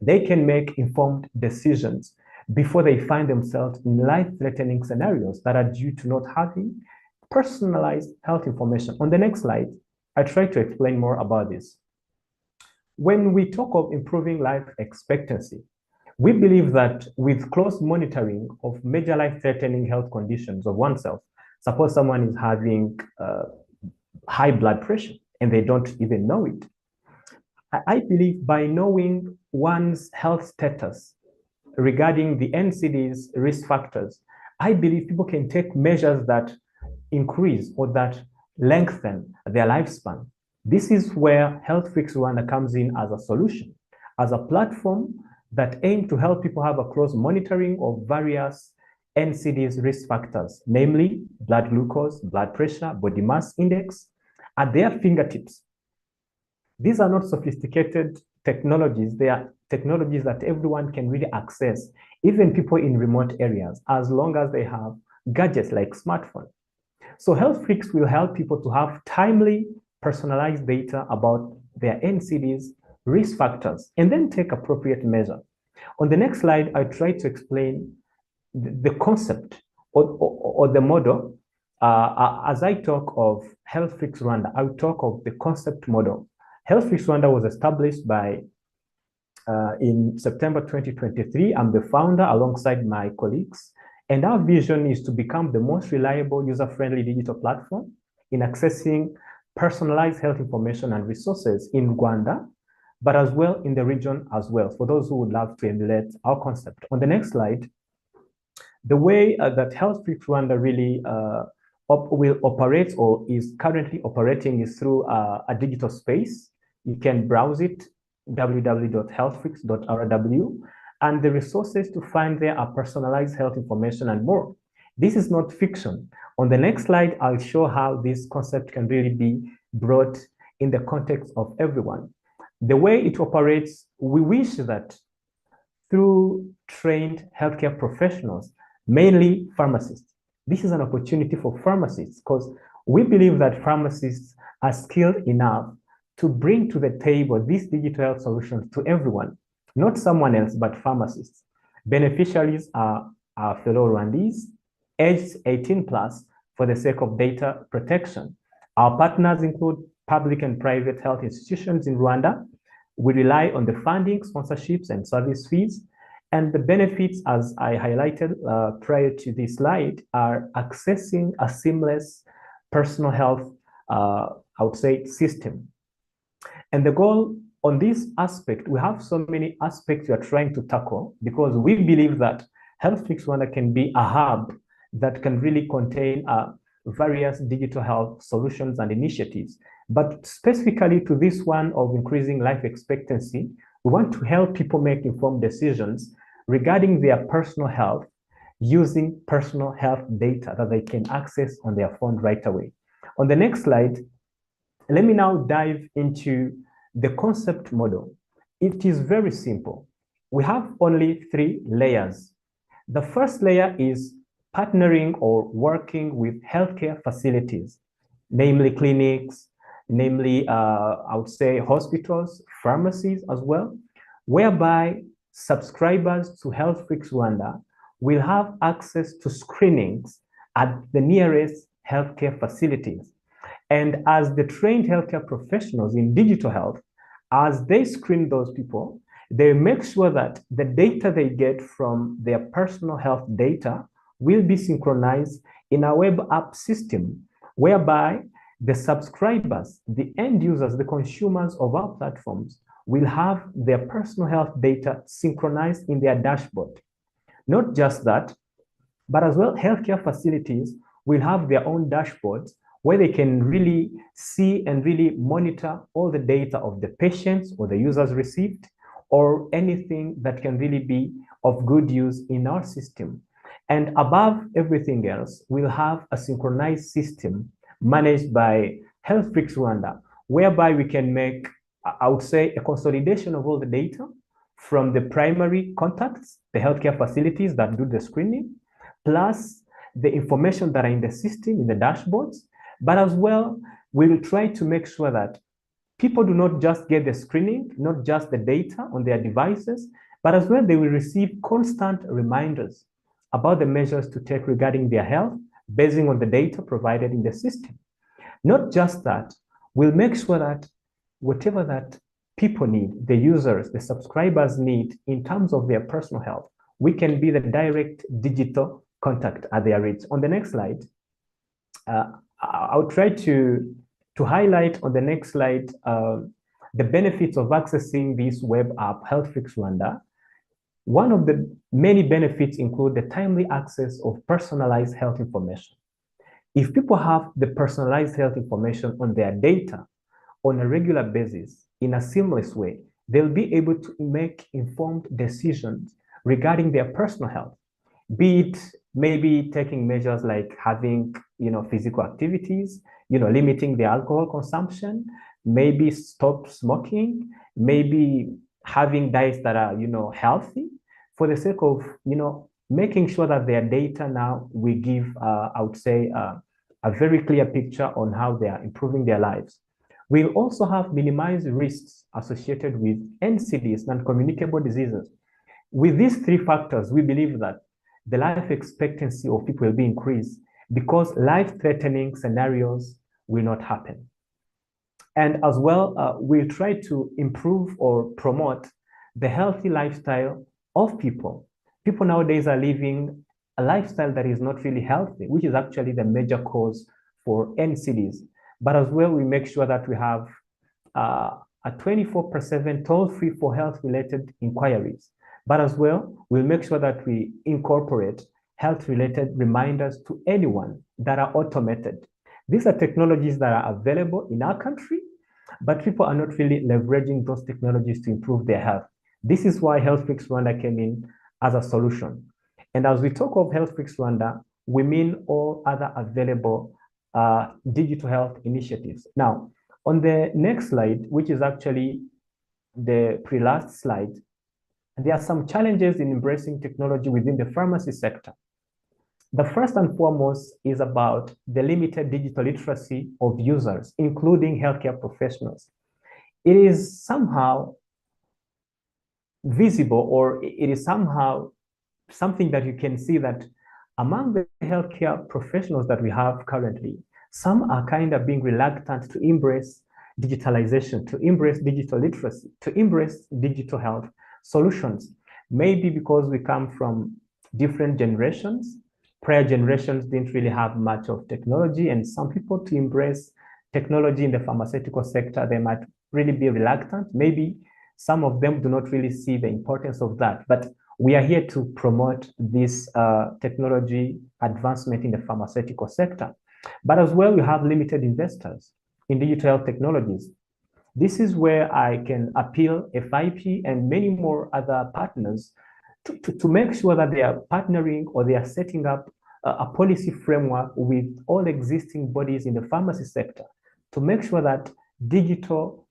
They can make informed decisions before they find themselves in life-threatening scenarios that are due to not having personalized health information. On the next slide, I try to explain more about this. When we talk of improving life expectancy, we believe that with close monitoring of major life-threatening health conditions of oneself, suppose someone is having high blood pressure and they don't even know it. I believe by knowing one's health status regarding the NCD's risk factors, I believe people can take measures that increase or that lengthen their lifespan. This is where HealthFix Rwanda comes in as a solution, as a platform that aims to help people have a close monitoring of various NCD's risk factors, namely blood glucose, blood pressure, body mass index, at their fingertips. These are not sophisticated technologies. They are technologies that everyone can really access, even people in remote areas, as long as they have gadgets like smartphones. So HealthFix will help people to have timely, personalized data about their NCD's risk factors, and then take appropriate measure. On the next slide, I try to explain the concept or the model. As I talk of HealthFix Rwanda, I will talk of the concept model. HealthFix Rwanda was established in September 2023. I'm the founder alongside my colleagues, and our vision is to become the most reliable, user-friendly digital platform in accessing personalized health information and resources in Rwanda, but as well in the region as well, for those who would love to emulate our concept. On the next slide, the way that HealthFix Rwanda really will operate or is currently operating is through a digital space. You can browse it, www.healthfix.rw, and the resources to find there are personalized health information and more. This is not fiction. On the next slide, I'll show how this concept can really be brought in the context of everyone. The way it operates, we wish that through trained healthcare professionals, mainly pharmacists, This is an opportunity for pharmacists because we believe that pharmacists are skilled enough to bring to the table these digital health solutions to everyone, not someone else, but pharmacists. Beneficiaries are our fellow Rwandese, aged 18 plus for the sake of data protection. Our partners include public and private health institutions in Rwanda. We rely on the funding, sponsorships, and service fees. And the benefits, as I highlighted prior to this slide, are accessing a seamless personal health, I would say, system. And the goal on this aspect, we have so many aspects we are trying to tackle because we believe that HealthFix Rwanda can be a hub that can really contain various digital health solutions and initiatives. But specifically to this one of increasing life expectancy, we want to help people make informed decisions regarding their personal health using personal health data that they can access on their phone right away. On the next slide, let me now dive into the concept model. It is very simple. We have only 3 layers. The first layer is partnering or working with healthcare facilities, namely clinics, namely, I would say hospitals, pharmacies as well, whereby subscribers to HealthFix Rwanda will have access to screenings at the nearest healthcare facilities. And as the trained healthcare professionals in digital health, as they screen those people, they make sure that the data they get from their personal health data will be synchronized in a web app system, whereby the subscribers, the end users, the consumers of our platforms will have their personal health data synchronized in their dashboard. Not just that, but as well, healthcare facilities will have their own dashboards where they can really see and really monitor all the data of the patients or the users received, or anything that can really be of good use in our system. And above everything else, we'll have a synchronized system managed by HealthFix Rwanda, whereby we can make, I would say, a consolidation of all the data from the primary contacts, the healthcare facilities that do the screening, plus the information that are in the system, in the dashboards. But as well, we will try to make sure that people do not just get the screening, not just the data on their devices, but as well, they will receive constant reminders about the measures to take regarding their health, based on the data provided in the system. Not just that, we'll make sure that whatever that people need, the users, the subscribers need in terms of their personal health, we can be the direct digital contact at their reach. On the next slide, I'll try to highlight on the next slide the benefits of accessing this web app, HealthFix Rwanda. One of the many benefits include the timely access of personalized health information. If people have the personalized health information on their data on a regular basis in a seamless way, they'll be able to make informed decisions regarding their personal health, be it maybe taking measures like having, physical activities, limiting their alcohol consumption, maybe stop smoking, maybe having diets that are, healthy, for the sake of, making sure that their data now will give, I would say, a very clear picture on how they are improving their lives. We'll also have minimized risks associated with NCDs, non-communicable diseases. With these 3 factors, we believe that the life expectancy of people will be increased because life-threatening scenarios will not happen. And as well, we'll try to improve or promote the healthy lifestyle of people. People nowadays are living a lifestyle that is not really healthy, which is actually the major cause for NCDs. But as well, we make sure that we have a 24/7 toll-free for health-related inquiries. But as well, we'll make sure that we incorporate health-related reminders to anyone that are automated. These are technologies that are available in our country, but people are not really leveraging those technologies to improve their health. This is why HealthFix Rwanda came in as a solution. And as we talk of HealthFix Rwanda, we mean all other available digital health initiatives. Now, on the next slide, which is actually the pre-last slide, there are some challenges in embracing technology within the pharmacy sector. The first and foremost is about the limited digital literacy of users, including healthcare professionals. It is somehow visible, or it is somehow something that you can see that among the healthcare professionals that we have currently, some are kind of being reluctant to embrace digitalization, to embrace digital literacy, to embrace digital health solutions. Maybe because we come from different generations. Prior generations didn't really have much of technology, and some people to embrace technology in the pharmaceutical sector, they might really be reluctant. Maybe some of them do not really see the importance of that, but we are here to promote this technology advancement in the pharmaceutical sector. But as well, we have limited investors in digital health technologies. This is where I can appeal FIP and many more other partners to make sure that they are partnering or they are setting up a policy framework with all existing bodies in the pharmacy sector to make sure that digital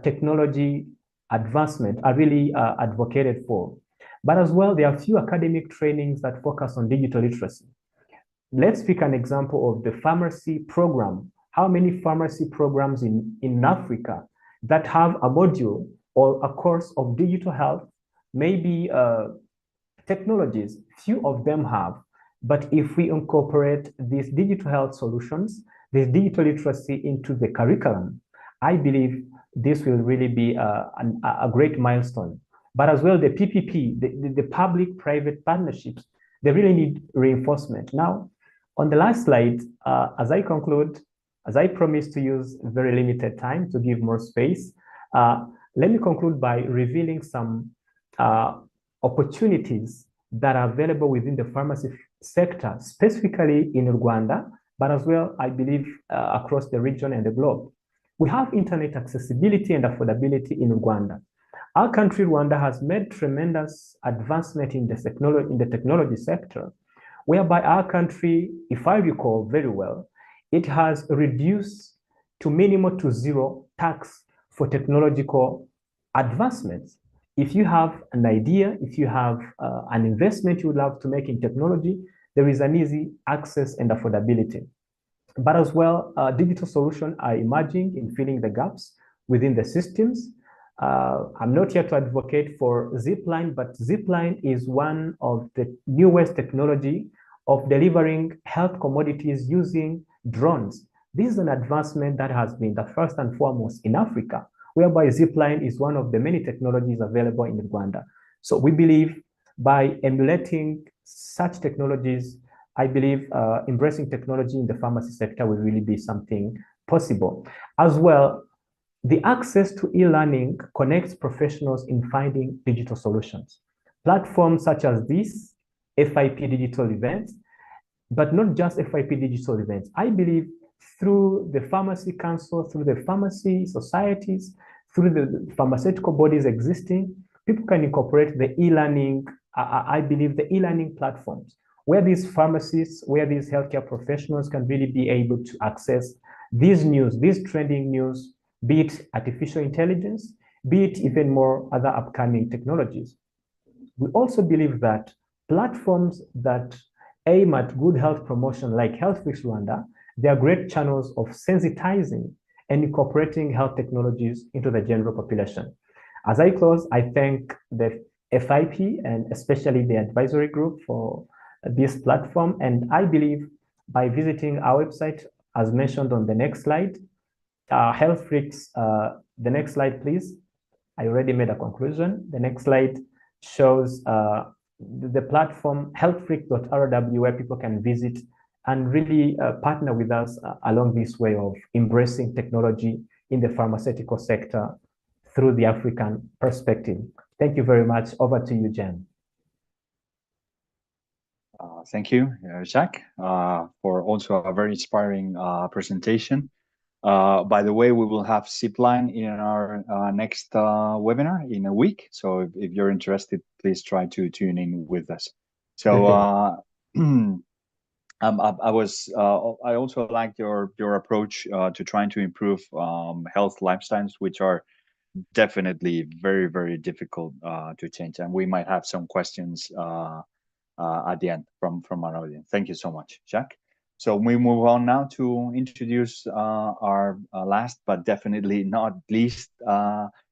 technology advancement are really advocated for. But as well, there are few academic trainings that focus on digital literacy. Let's pick an example of the pharmacy program. How many pharmacy programs in Africa that have a module or a course of digital health, maybe technologies? Few of them have. But if we incorporate these digital health solutions, this digital literacy into the curriculum, I believe this will really be a great milestone. But as well, the PPP, the public-private partnerships, they really need reinforcement. Now, on the last slide, as I conclude, as I promised to use very limited time to give more space, let me conclude by revealing some opportunities that are available within the pharmacy sector, specifically in Rwanda, but as well, I believe, across the region and the globe. We have internet accessibility and affordability in Rwanda. Our country, Rwanda, has made tremendous advancement in the technology sector, whereby our country, if I recall very well, it has reduced to minimal to zero tax for technological advancements. If you have an idea, if you have an investment you would love to make in technology, there is an easy access and affordability. But as well, digital solutions are emerging in filling the gaps within the systems. I'm not here to advocate for Zipline, but Zipline is one of the newest technology of delivering health commodities using drones. This is an advancement that has been the first and foremost in Africa, whereby Zipline is one of the many technologies available in Rwanda. So we believe by emulating such technologies, I believe embracing technology in the pharmacy sector will really be something possible. As well, the access to e-learning connects professionals in finding digital solutions. Platforms such as this, FIP digital events, but not just FIP digital events. I believe through the pharmacy council, through the pharmacy societies, through the pharmaceutical bodies existing, people can incorporate the e-learning, I believe the e-learning platforms, where these pharmacists, where these healthcare professionals can really be able to access these news, these trending news, be it artificial intelligence, be it even more other upcoming technologies. We also believe that platforms that aim at good health promotion, like HealthFix Rwanda, they are great channels of sensitizing and incorporating health technologies into the general population. As I close, I thank the FIP and especially the advisory group for this platform. And I believe by visiting our website, as mentioned on the next slide, HealthFix, the next slide, please. I already made a conclusion. The next slide shows the platform healthfreak.rw, where people can visit and really partner with us along this way of embracing technology in the pharmaceutical sector through the African perspective. Thank you very much. Over to you, Jen. Thank you, Jacques, for also a very inspiring presentation. By the way, we will have Zipline in our next webinar in a week. So if you're interested, please try to tune in with us. So I also liked your approach to trying to improve health lifestyles, which are definitely very, very difficult to change. And we might have some questions at the end from our audience. Thank you so much, Jacques. So we move on now to introduce our last but definitely not least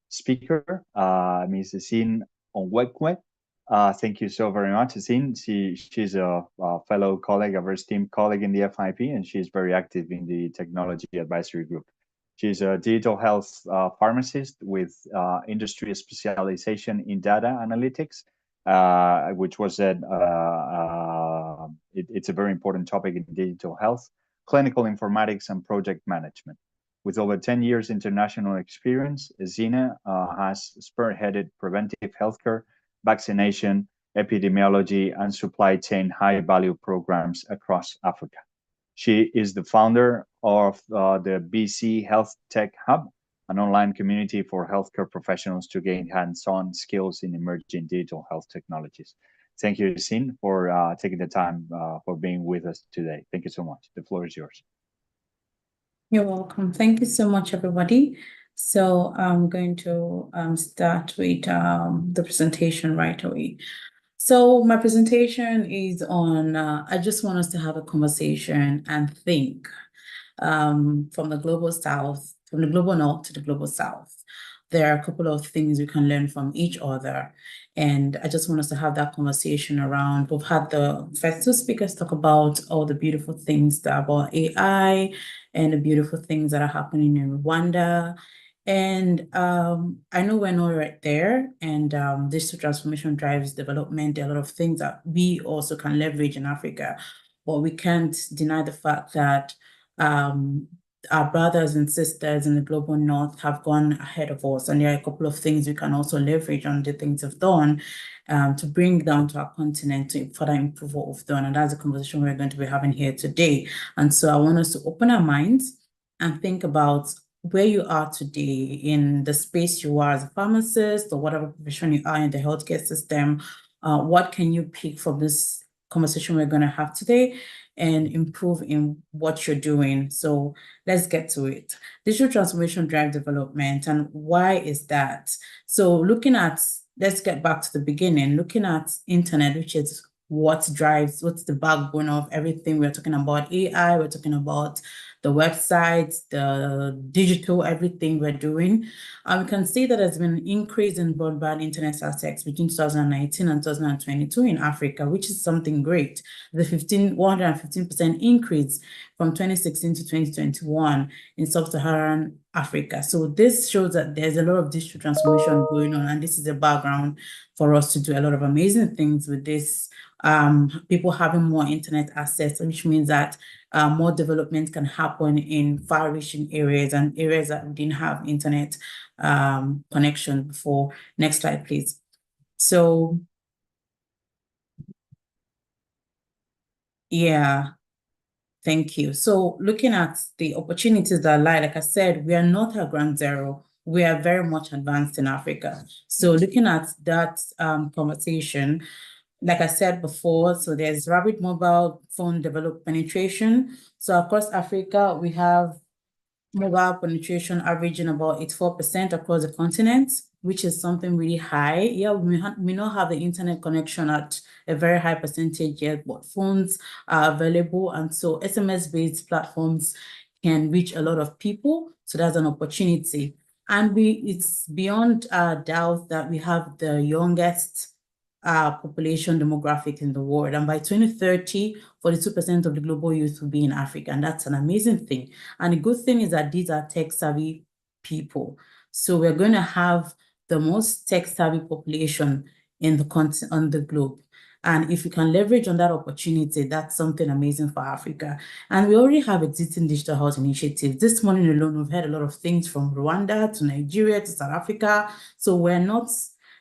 speaker, Ms. Yassine Onwekwe. Thank you so very much, Yassine. She's a fellow colleague, a very esteemed colleague in the FIP, and she's very active in the technology advisory group. She's a digital health pharmacist with industry specialization in data analytics, which was said it's a very important topic in digital health, clinical informatics, and project management. With over 10 years international experience, Yassine has spearheaded preventive healthcare, vaccination, epidemiology, and supply chain high-value programs across Africa. She is the founder of the BC Health Tech Hub, an online community for healthcare professionals to gain hands-on skills in emerging digital health technologies. Thank you, Yassine, for taking the time for being with us today. Thank you so much. The floor is yours. You're welcome. Thank you so much, everybody. So I'm going to start with the presentation right away. So my presentation is on, I just want us to have a conversation and think from the global south, from the global north to the global south. There are a couple of things we can learn from each other. And I just want us to have that conversation around. We've had the first two speakers talk about all the beautiful things about AI and the beautiful things that are happening in Rwanda. And I know we're not right there, and digital transformation drives development. There are a lot of things that we also can leverage in Africa, but we can't deny the fact that our brothers and sisters in the global north have gone ahead of us, and there are a couple of things we can also leverage on the things they've done to bring down to our continent to further improve what we've done. And that's a conversation we're going to be having here today. And so I want us to open our minds and think about where you are today in the space you are as a pharmacist or whatever profession you are in the healthcare system. What can you pick from this conversation we're going to have today and improve in what you're doing? So let's get to it. Digital transformation drives development, and why is that? So let's get back to the beginning, looking at internet, which is what's the backbone of everything. We're talking about AI, we're talking about the websites, the digital, everything we're doing. We can see that there's been an increase in broadband internet access between 2019 and 2022 in Africa, which is something great. The 115% increase from 2016 to 2021 in sub-Saharan Africa. So this shows that there's a lot of digital transformation going on, and this is a background for us to do a lot of amazing things with this. People having more internet access, which means that more development can happen in far-reaching areas and areas that didn't have internet connection before. Next slide, please. So, yeah, thank you. So looking at the opportunities that lie, like I said, we are not at ground zero. We are very much advanced in Africa. So looking at that conversation, like I said before, so there's rapid mobile phone penetration. So across Africa, we have mobile penetration averaging about 84% across the continent, which is something really high. Yeah, we may not have the internet connection at a very high percentage yet, but phones are available. And so SMS-based platforms can reach a lot of people. So that's an opportunity. And it's beyond doubt that we have the youngest population demographic in the world. And by 2030, 42% of the global youth will be in Africa. And that's an amazing thing. And the good thing is that these are tech-savvy people. So we're going to have the most tech-savvy population in the on the globe. And if we can leverage on that opportunity, that's something amazing for Africa. And we already have existing digital health initiatives. This morning alone, we've heard a lot of things from Rwanda to Nigeria to South Africa. So we're not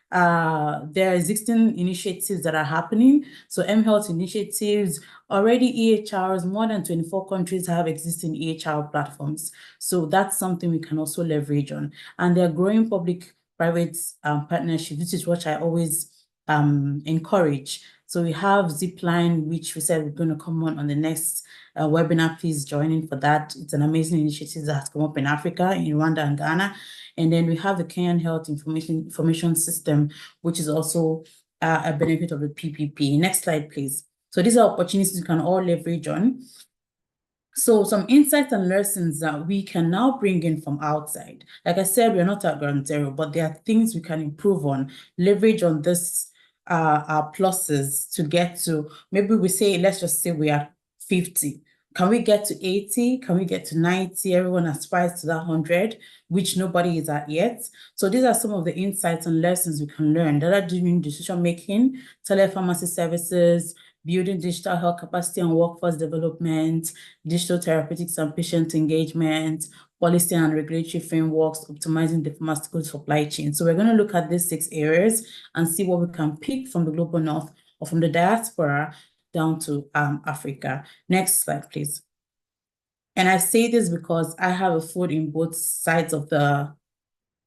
there are existing initiatives that are happening. So mHealth initiatives, already EHRs, more than 24 countries have existing EHR platforms. So that's something we can also leverage on. And they're growing public-private partnerships, which is what I always encourage. So we have Zipline, which we said we're going to come on the next webinar. Please join in for that. It's an amazing initiative that has come up in Africa, in Rwanda and Ghana. And then we have the Kenyan Health Information System, which is also a benefit of the PPP. Next slide, please. So these are opportunities you can all leverage on. So some insights and lessons that we can now bring in from outside. Like I said, we're not at ground zero, but there are things we can improve on, leverage on this, our pluses to get to, maybe we say, let's just say we are 50. Can we get to 80? Can we get to 90? Everyone aspires to that 100, which nobody is at yet. So these are some of the insights and lessons we can learn that are during decision-making, telepharmacy services, building digital health capacity and workforce development, digital therapeutics and patient engagement, policy and regulatory frameworks, optimizing the pharmaceutical supply chain. So we're going to look at these 6 areas and see what we can pick from the global north or from the diaspora down to Africa. Next slide, please. And I say this because I have a foot in both sides of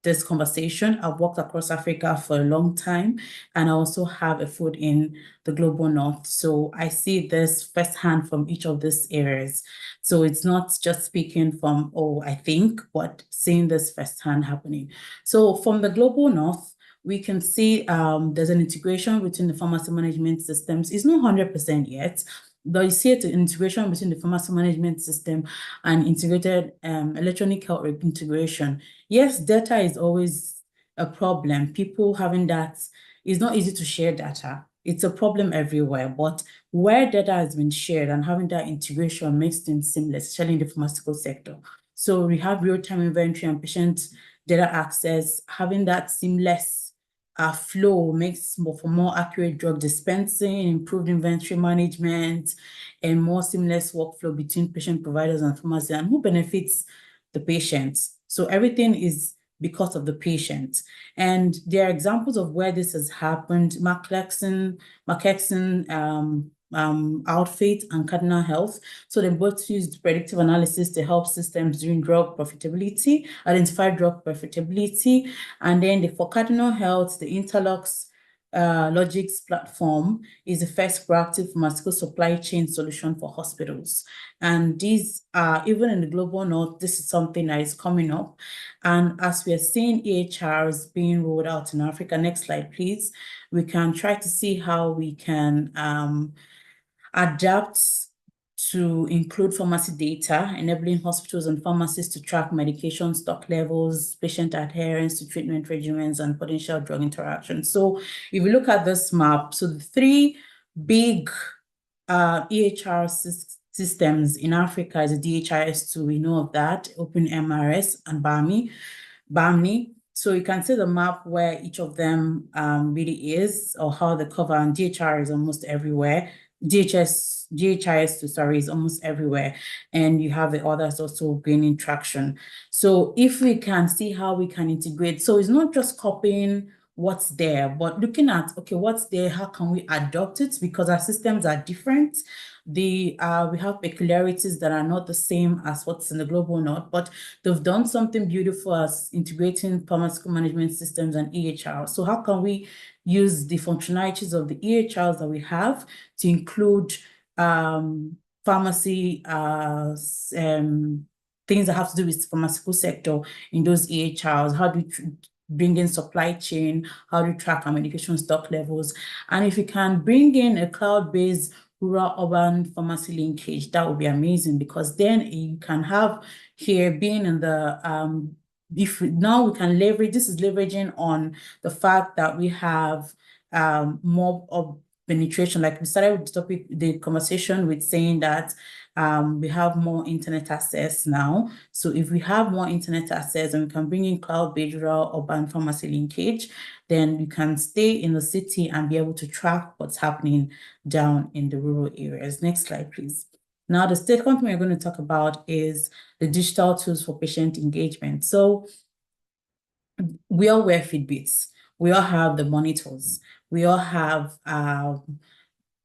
this conversation. I've worked across Africa for a long time, and I also have a foot in the global north. So I see this firsthand from each of these areas. So it's not just speaking from, oh, I think, but seeing this firsthand happening. So from the global north, we can see there's an integration between the pharmacy management systems. It's not 100% yet, but you see the integration between the pharmacy management system and integrated electronic health integration. Yes, data is always a problem. People having that, it's not easy to share data. It's a problem everywhere, but where data has been shared and having that integration makes things seamless, especially in the pharmaceutical sector. So we have real-time inventory and patient data access. Having that seamless flow makes for more accurate drug dispensing, improved inventory management, and more seamless workflow between patient providers and pharmacy. And who benefits? The patients. So everything is because of the patient. And there are examples of where this has happened. McKesson, Outfit and Cardinal Health. So they both used predictive analysis to help systems during drug profitability, identify drug profitability. And then for Cardinal Health, the Interlocks Logics platform is the first proactive pharmaceutical supply chain solution for hospitals. And these are, even in the global north, this is something that is coming up. And as we are seeing EHRs being rolled out in Africa, next slide, please, we can try to see how we can adapt to include pharmacy data, enabling hospitals and pharmacies to track medication stock levels, patient adherence to treatment regimens, and potential drug interactions. So if you look at this map, so the 3 big EHR systems in Africa is the DHIS2, we know of that, OpenMRS and BAMI. So you can see the map where each of them really is, or how they cover, and DHR is almost everywhere. DHIS2, sorry, is almost everywhere. And you have the others also gaining traction. So if we can see how we can integrate, so it's not just copying what's there, but looking at, okay, what's there, how can we adopt it? Because our systems are different. We have peculiarities that are not the same as what's in the global north, but they've done something beautiful as integrating pharmaceutical management systems and EHR. So how can we use the functionalities of the EHRs that we have to include pharmacy things that have to do with the pharmaceutical sector in those EHRs? How do you bring in supply chain? How do you track our medication stock levels? And if you can bring in a cloud-based rural-urban pharmacy linkage, that would be amazing, because then you can have here being in the now we can leverage, this is leveraging on the fact that we have more of penetration. Like we started with the topic, the conversation with saying that we have more internet access now. So if we have more internet access and we can bring in cloud-based rural-urban pharmacy linkage, then you can stay in the city and be able to track what's happening down in the rural areas. Next slide, please. Now, the second thing we're going to talk about is the digital tools for patient engagement. So we all wear Fitbits. We all have the monitors. We all have a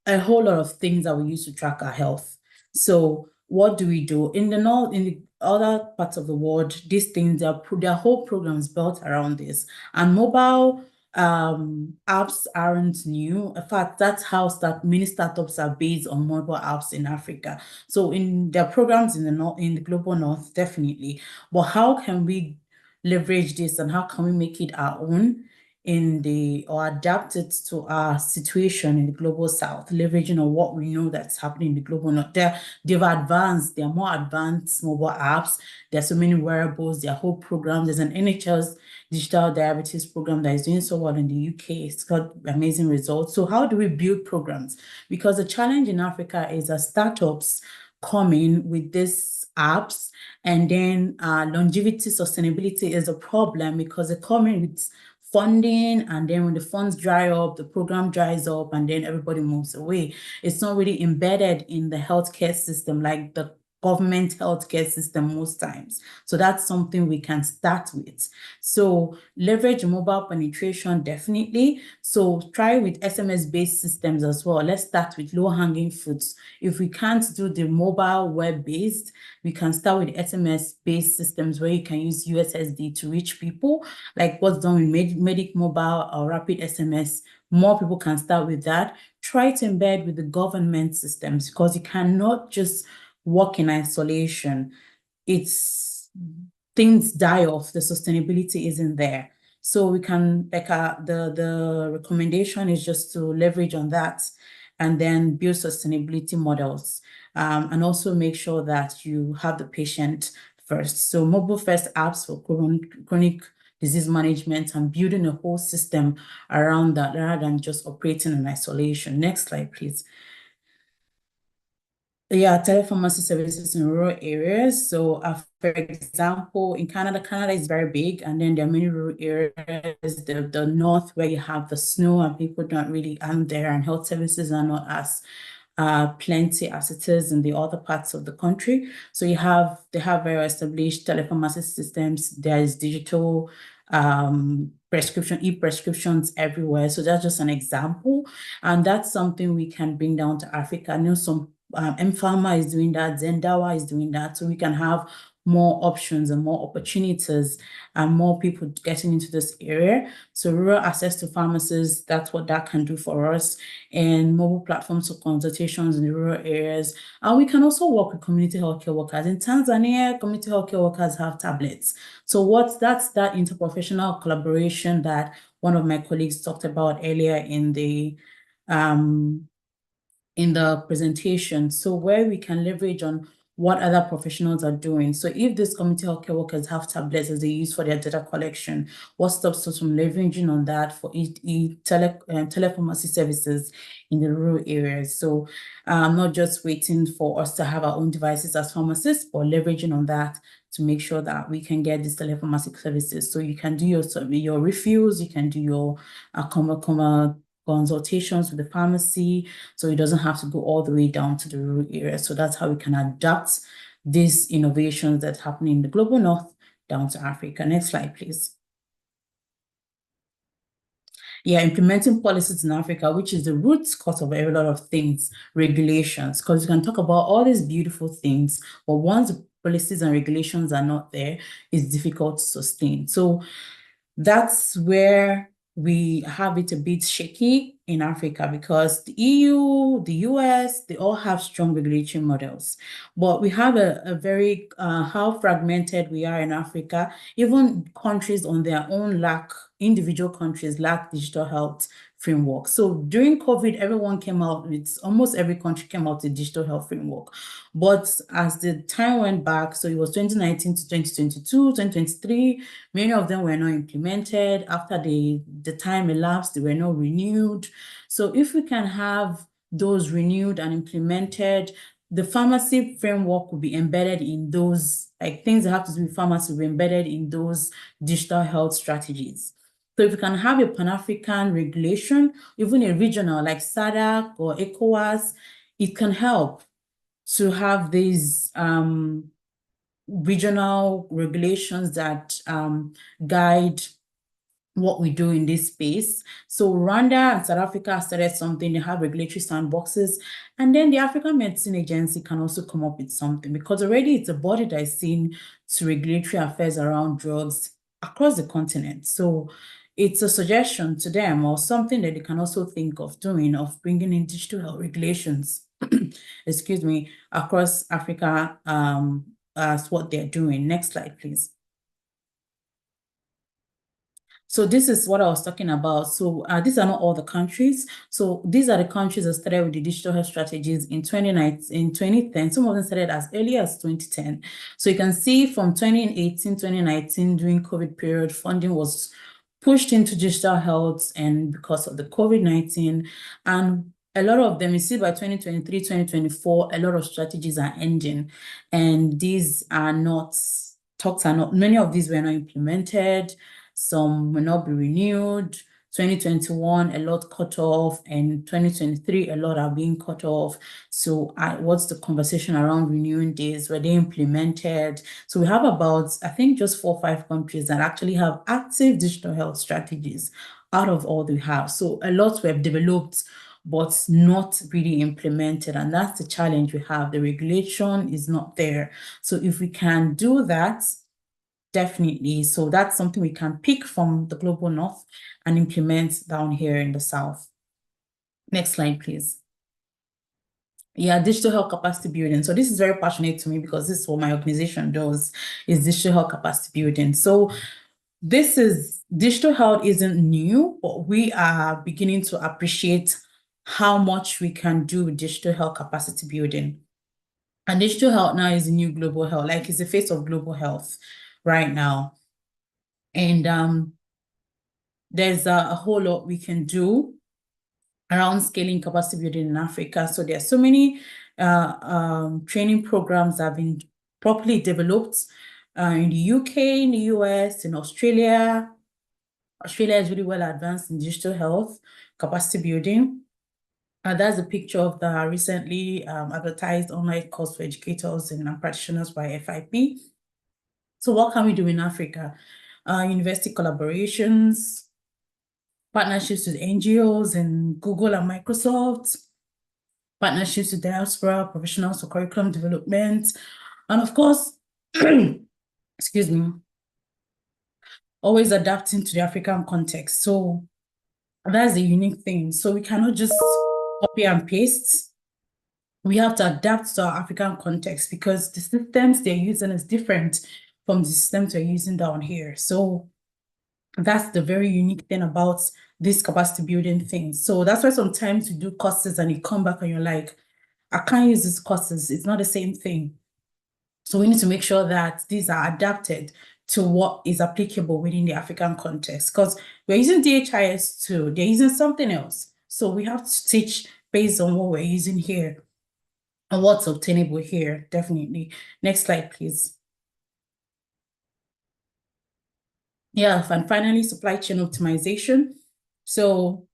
whole lot of things that we use to track our health. So what do we do? In the other parts of the world, these things, their whole programs built around this. And mobile apps aren't new. In fact, that's how many startups are based on mobile apps in Africa. So in their programs in the global north, definitely. But how can we leverage this and how can we make it our own or adapt it to our situation in the global south, leveraging on what we know that's happening in the global north. They've advanced, they're more advanced mobile apps. There's so many wearables, there are whole programs. There's an NHS digital diabetes program that is doing so well in the UK. It's got amazing results. So how do we build programs? Because the challenge in Africa is that startups come in with these apps, and then longevity, sustainability is a problem because they come in with funding, and then when the funds dry up, the program dries up, and then everybody moves away. It's not really embedded in the healthcare system like the government healthcare system most times. So that's something we can start with. So leverage mobile penetration, definitely. So try with SMS-based systems as well. Let's start with low-hanging fruits. If we can't do the mobile web-based, we can start with SMS-based systems where you can use USSD to reach people, like what's done with Medic Mobile or Rapid SMS. More people can start with that. Try to embed with the government systems, because you cannot just work in isolation. Things die off, the sustainability isn't there. So we can, like the recommendation is just to leverage on that and then build sustainability models, and also make sure that you have the patient first. So mobile first apps for chronic disease management and building a whole system around that rather than just operating in isolation. Next slide, please. Yeah, telepharmacy services in rural areas. So, for example, in Canada is very big, and then there are many rural areas, the north, where you have the snow and people don't really aren't there, and health services are not as plenty as it is in the other parts of the country. So they have very established telepharmacy systems. There is digital e-prescriptions everywhere. So that's just an example, and that's something we can bring down to Africa. I know some M-Pharma is doing that, Zendawa is doing that, so we can have more options and more opportunities and more people getting into this area. So rural access to pharmacies, that's what that can do for us, and mobile platforms for consultations in the rural areas. And we can also work with community healthcare workers. In Tanzania, community healthcare workers have tablets. So that's that interprofessional collaboration that one of my colleagues talked about earlier in the presentation. So where we can leverage on what other professionals are doing. So if these community healthcare workers have tablets as they use for their data collection, what stops us from leveraging on that for telepharmacy services in the rural areas? So not just waiting for us to have our own devices as pharmacists, but leveraging on that to make sure that we can get these telepharmacy services. So you can do your refills, you can do your consultations with the pharmacy, so it doesn't have to go all the way down to the rural area. So that's how we can adapt these innovations that's happening in the global north down to Africa. Next slide, please. Yeah, implementing policies in Africa, which is the root cause of a lot of things, regulations, because you can talk about all these beautiful things, but once the policies and regulations are not there, it's difficult to sustain. So that's where we have it a bit shaky in Africa, because the EU, the US, they all have strong regulatory models. But we have a very, how fragmented we are in Africa. Even countries on their own individual countries lack digital health framework. So during COVID, almost every country came out with a digital health framework. But as the time went back, so it was 2019 to 2022, 2023, many of them were not implemented. After the time elapsed, they were not renewed. So if we can have those renewed and implemented, the pharmacy framework will be embedded in those, like things that have to do with pharmacy will be embedded in those digital health strategies. So if we can have a Pan-African regulation, even a regional like SADC or ECOWAS, it can help to have these regional regulations that guide what we do in this space. So Rwanda and South Africa started something, they have regulatory sandboxes, and then the African Medicine Agency can also come up with something, because already it's a body that is seen to regulatory affairs around drugs across the continent. So it's a suggestion to them, or something that they can also think of doing, of bringing in digital health regulations, excuse me, across Africa as what they're doing. Next slide, please. So this is what I was talking about. So these are not all the countries. So these are the countries that started with the digital health strategies in 2010. Some of them started as early as 2010. So you can see from 2018, 2019, during COVID period, funding was pushed into digital health, and because of the COVID-19, and a lot of them, you see by 2023, 2024, a lot of strategies are ending, and these are not, many of these were not implemented. Some will not be renewed. 2021, a lot cut off, and 2023, a lot are being cut off. So what's the conversation around renewing these? Were they implemented? So we have about, I think, just 4 or 5 countries that actually have active digital health strategies out of all we have. So a lot were developed, but not really implemented. And that's the challenge we have. The regulation is not there. So if we can do that, definitely. So that's something we can pick from the global north and implement down here in the south. Next slide, please. Yeah, digital health capacity building. So this is very passionate to me because this is what my organization does, is digital health capacity building. So digital health isn't new, but we are beginning to appreciate how much we can do with digital health capacity building. And digital health now is the new global health, like it's the face of global health right now. And there's a whole lot we can do around scaling capacity building in Africa. So there are so many training programs that have been properly developed in the UK, in the US, in Australia. Australia is really well advanced in digital health capacity building. That's a picture of the recently advertised online course for educators and practitioners by FIP. So what can we do in Africa? University collaborations, partnerships with NGOs and Google and Microsoft, partnerships with diaspora professionals for curriculum development, and of course, excuse me, always adapting to the African context. So that's the unique thing. So we cannot just copy and paste. We have to adapt to our African context because the systems they're using is different from the systems we're using down here. So that's the very unique thing about this capacity building thing. So that's why sometimes you do courses and you come back and you're like, I can't use these courses. It's not the same thing. So we need to make sure that these are adapted to what is applicable within the African context, because we're using DHIS too. They're using something else. So we have to teach based on what we're using here and what's obtainable here, definitely. Next slide, please. Yeah, and finally, supply chain optimization. So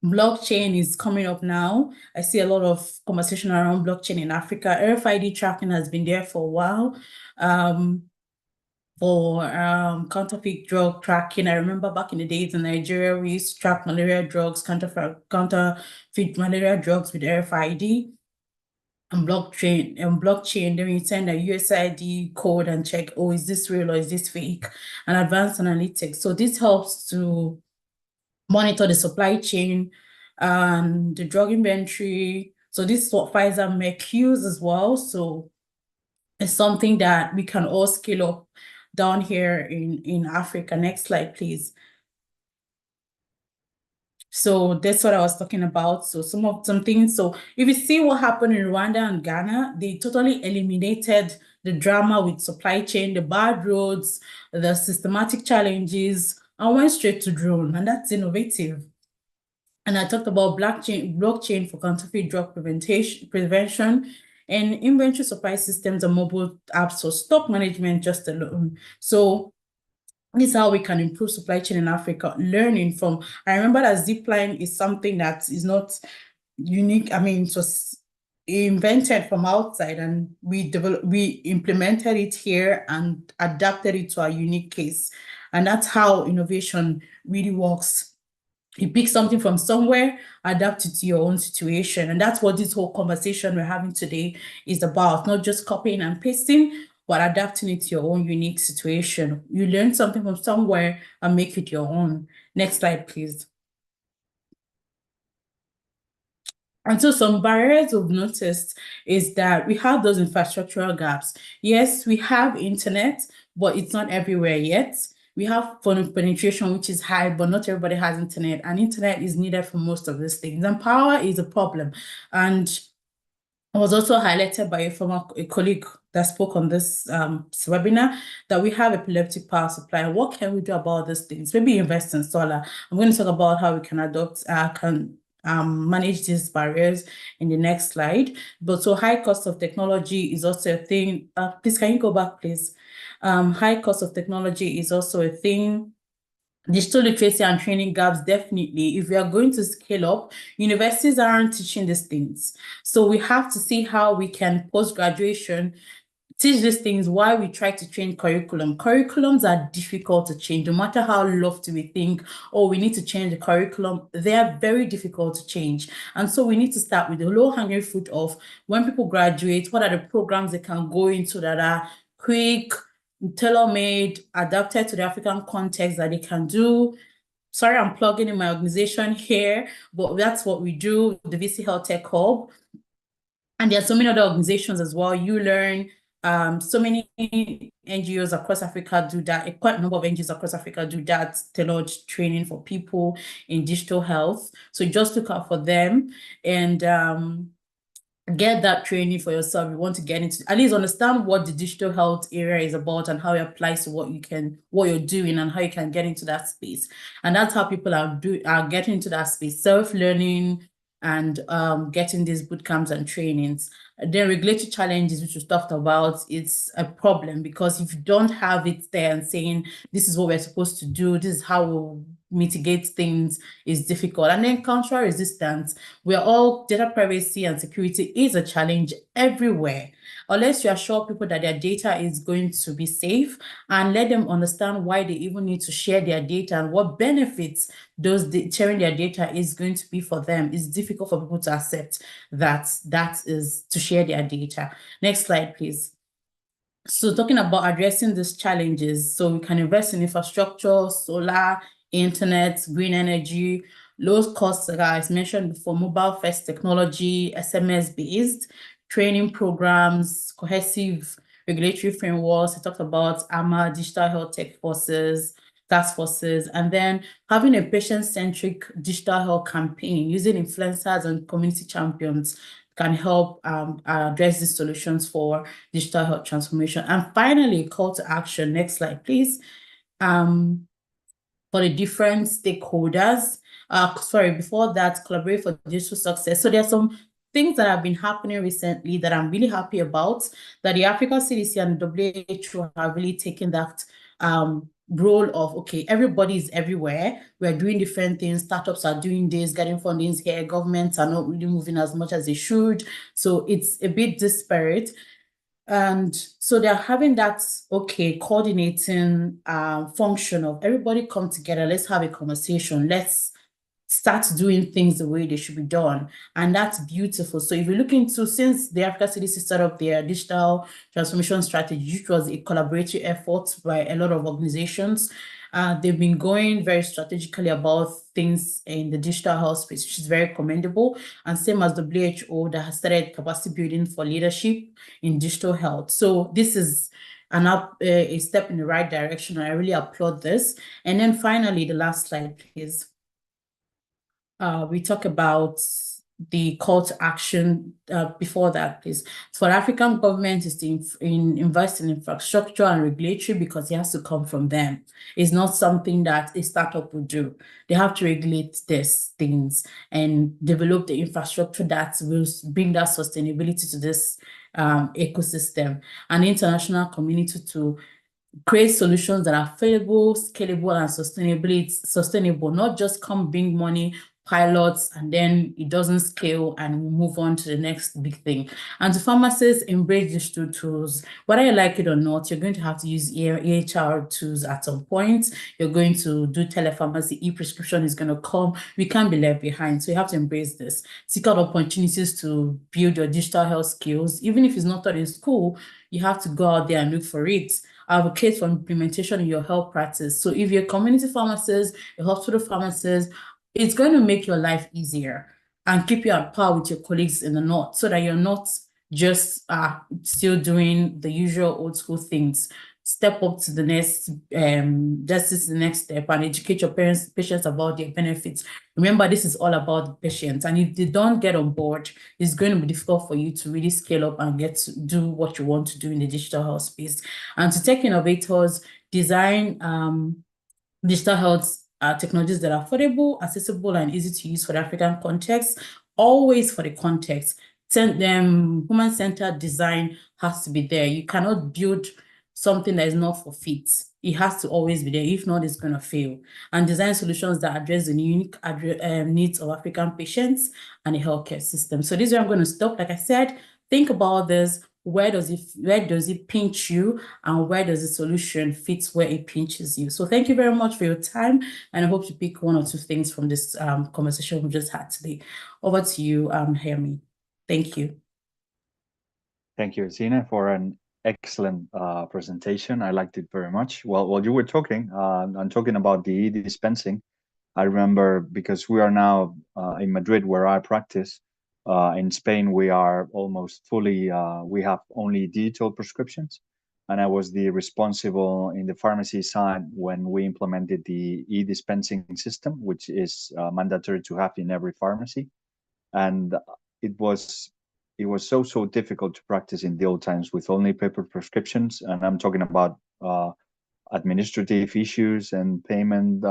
blockchain is coming up now. I see a lot of conversation around blockchain in Africa. RFID tracking has been there for a while. For counterfeit drug tracking. I remember back in the days in Nigeria, we used to track malaria drugs, counterfeit malaria drugs with RFID and blockchain. Then you send a USID code and check, oh, is this real or is this fake? And advanced analytics. So this helps to monitor the supply chain and the drug inventory. So this is what Pfizer and Merck use as well. So it's something that we can all scale up down here in Africa. Next slide, please. So that's what I was talking about. So some things. So if you see what happened in Rwanda and Ghana, they totally eliminated the drama with supply chain, the bad roads, the systematic challenges, and went straight to drone. And that's innovative. And I talked about blockchain for counterfeit drug prevention, and inventory supply systems and mobile apps for stock management just alone. So this is how we can improve supply chain in Africa, learning from, I remember that Zipline is something that is not unique. I mean, it was invented from outside and we implemented it here and adapted it to our unique case. And that's how innovation really works. You pick something from somewhere, adapt it to your own situation. And that's what this whole conversation we're having today is about, not just copying and pasting, but adapting it to your own unique situation. You learn something from somewhere and make it your own. Next slide, please. And so some barriers we've noticed is that we have those infrastructural gaps. Yes, we have internet, but it's not everywhere yet. we have phone penetration, which is high, but not everybody has internet, and internet is needed for most of these things. And power is a problem. And it was also highlighted by a colleague that spoke on this webinar that we have epileptic power supply. What can we do about these things? Maybe invest in solar. I'm going to talk about how we can manage these barriers in the next slide. But so high cost of technology is also a thing. Please, can you go back, please? High cost of technology is also a thing. Digital literacy and training gaps, definitely. If we are going to scale up, universities aren't teaching these things. So we have to see how we can, post-graduation, teach these things while we try to change curriculum. Curriculums are difficult to change, no matter how lofty we think, oh, we need to change the curriculum. They are very difficult to change. And so we need to start with the low-hanging fruit of when people graduate, what are the programs they can go into that are quick, tailor-made, adapted to the African context that they can do. Sorry, I'm plugging in my organization here, but that's what we do, the VC Health Tech Hub. And there are so many other organizations as well. You Learn, so many NGOs across Africa do that. Quite a number of NGOs across Africa do that, tailored training for people in digital health. So just look out for them and get that training for yourself. You want to get into, at least understand what the digital health area is about and how it applies to what you're doing and how you can get into that space. And that's how people are getting into that space, self-learning and getting these boot camps and trainings. The regulatory challenges, which we talked about, it's a problem because if you don't have it there and saying, this is what we're supposed to do, this is how we'll mitigate things, is difficult. And then cultural resistance, data privacy and security is a challenge everywhere. Unless you assure people that their data is going to be safe and let them understand why they even need to share their data and what benefits sharing their data is going to be for them, it's difficult for people to accept that is to share their data. Next slide, please. So talking about addressing these challenges, so we can invest in infrastructure, solar, internet, green energy, low cost, as mentioned before, mobile first technology, SMS-based, training programs, cohesive regulatory frameworks. I talked about AMA, digital health task forces, and then having a patient-centric digital health campaign using influencers and community champions can help address these solutions for digital health transformation. And finally, call to action. Next slide, please. For the different stakeholders. Before that, collaborate for digital success. So there are some things that have been happening recently that I'm really happy about, that the African CDC and WHO have really taken that role of, okay, everybody is everywhere. We're doing different things. Startups are doing this, getting fundings here. Governments are not really moving as much as they should. So it's a bit disparate. And so they're having that, okay, coordinating function of everybody come together. Let's have a conversation. Let's start doing things the way they should be done. And that's beautiful. So if you look into, since the Africa CDC set up their digital transformation strategy, which was a collaborative effort by a lot of organizations, they've been going very strategically about things in the digital health space, which is very commendable. And same as WHO that has started capacity building for leadership in digital health. So this is a step in the right direction. I really applaud this. And then finally, the last slide, please. We talk about the call to action before that, please. For African government is to invest in infrastructure and regulatory because it has to come from them. It's not something that a startup would do. They have to regulate these things and develop the infrastructure that will bring that sustainability to this ecosystem, and the international community to create solutions that are affordable, scalable, and sustainable, not just come bring money, pilots, and then it doesn't scale and we move on to the next big thing. And to pharmacists, embrace digital tools. Whether you like it or not, you're going to have to use EHR tools at some point. You're going to do telepharmacy, e-prescription is going to come. We can't be left behind. So you have to embrace this. Seek out opportunities to build your digital health skills. Even if it's not taught in school, you have to go out there and look for it. Advocate for implementation in your health practice. So if you're a community pharmacist, a hospital pharmacist, it's going to make your life easier and keep you at par with your colleagues in the north so that you're not just still doing the usual old school things. step up to the next, this is the next step, and educate your patients about their benefits. Remember, this is all about the patients, and if they don't get on board, it's going to be difficult for you to really scale up and get to do what you want to do in the digital health space. And to tech innovators, design digital health technologies that are affordable, accessible, and easy to use for the African context, always for the context. Human-centered design has to be there. You cannot build something that is not for fit. It has to always be there. If not, it's going to fail. And design solutions that address the unique needs of African patients and the healthcare system. So this is where I'm going to stop. Like I said, think about this. Where does it pinch you, and where does the solution fit where it pinches you? So thank you very much for your time, and I hope to pick one or two things from this conversation we just had today. Over to you, Hermie. Thank you. Thank you, Zina, for an excellent presentation. I liked it very much. Well, while you were talking, I'm talking about the e-dispensing. I remember, because we are now in Madrid, where I practice. In Spain, we are almost fully, we have only digital prescriptions. And I was the responsible in the pharmacy side when we implemented the e-dispensing system, which is mandatory to have in every pharmacy. And it was so difficult to practice in the old times with only paper prescriptions. And I'm talking about administrative issues and payment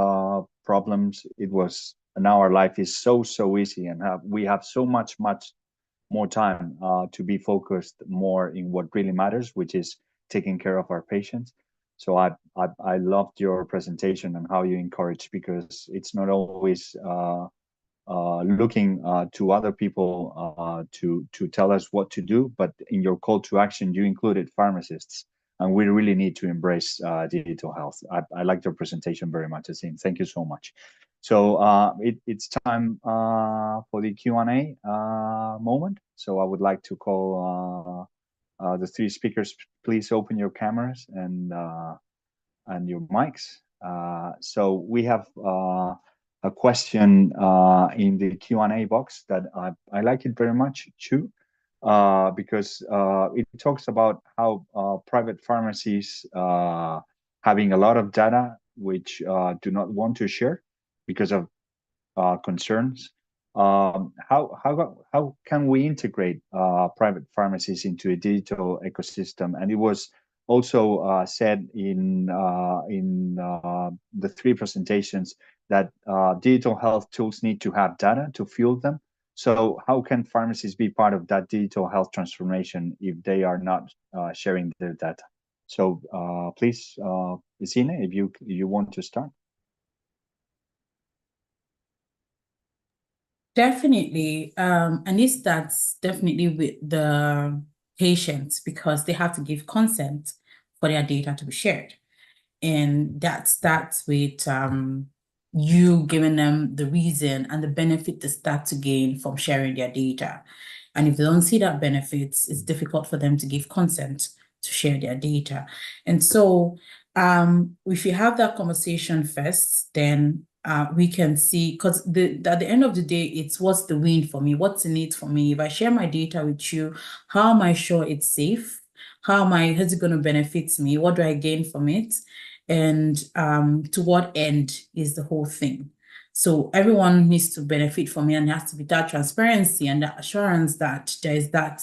problems. It was, now our life is so easy, and we have so much more time to be focused more in what really matters, which is taking care of our patients. So I loved your presentation and how you encourage, because it's not always looking to other people to tell us what to do, but in your call to action, you included pharmacists, and we really need to embrace digital health. I liked your presentation very much, Azim. Thank you so much. So it's time for the Q&A moment. So I would like to call the three speakers. Please open your cameras and your mics. So we have a question in the Q&A box that I like it very much too, because it talks about how private pharmacies having a lot of data which do not want to share because of concerns. How can we integrate private pharmacies into a digital ecosystem? And it was also said in the three presentations that digital health tools need to have data to fuel them. So how can pharmacies be part of that digital health transformation if they are not sharing their data? So please, Zina, if you want to start. Definitely, and this starts definitely with the patients, because they have to give consent for their data to be shared. And that starts with you giving them the reason and the benefit they start to gain from sharing their data. And if they don't see that benefits, it's difficult for them to give consent to share their data. And so if you have that conversation first, then we can see, because at the end of the day, it's what's the win for me, what's in it for me. If I share my data with you, how am I sure it's safe? How's it going to benefit me? What do I gain from it? And to what end is the whole thing? So everyone needs to benefit from it, and there has to be that transparency and that assurance that there is that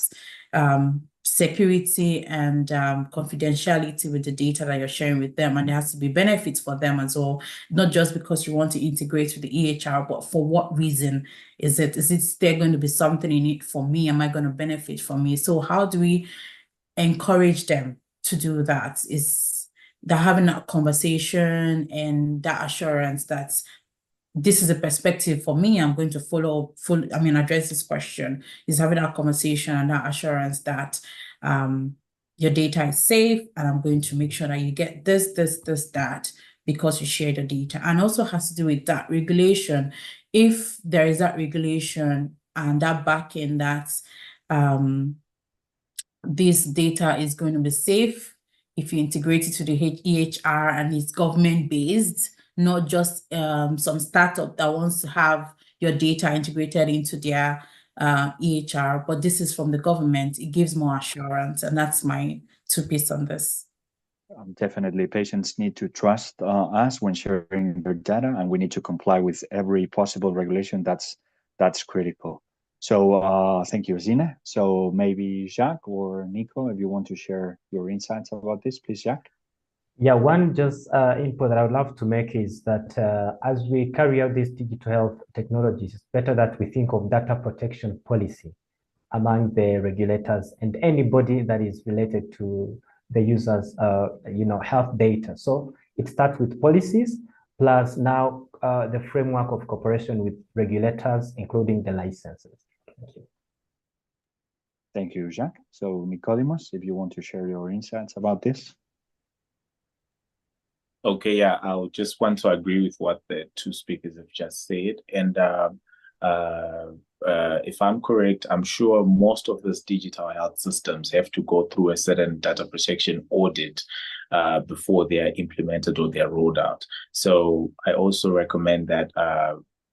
security and confidentiality with the data that you're sharing with them, and there has to be benefits for them as well, not just because you want to integrate with the EHR, but for what reason is it? Is it there going to be something in it for me? Am I going to benefit from me? So how do we encourage them to do that? Is that having that conversation and that assurance that this is a perspective for me, I'm going to address this question, is having that conversation and that assurance that your data is safe, and I'm going to make sure that you get this, that, because you share the data. And also has to do with that regulation. If there is that regulation and that backing that this data is going to be safe, if you integrate it to the EHR and it's government-based, not just some startup that wants to have your data integrated into their EHR, but this is from the government, it gives more assurance. And that's my two piece on this. Definitely, patients need to trust us when sharing their data, and we need to comply with every possible regulation. That's critical. So thank you, Zine. So maybe Jacques or Nico, if you want to share your insights about this, please, Jacques. Yeah, one just input that I would love to make is that as we carry out these digital health technologies, it's better that we think of data protection policy among the regulators and anybody that is related to the users, health data. So it starts with policies, plus now the framework of cooperation with regulators, including the licenses. Thank you. Thank you, Jacques. So Nicodemus, if you want to share your insights about this. Okay, yeah, I'll just want to agree with what the two speakers have just said. And if I'm correct, I'm sure most of these digital health systems have to go through a certain data protection audit before they are implemented or they're rolled out. So I also recommend that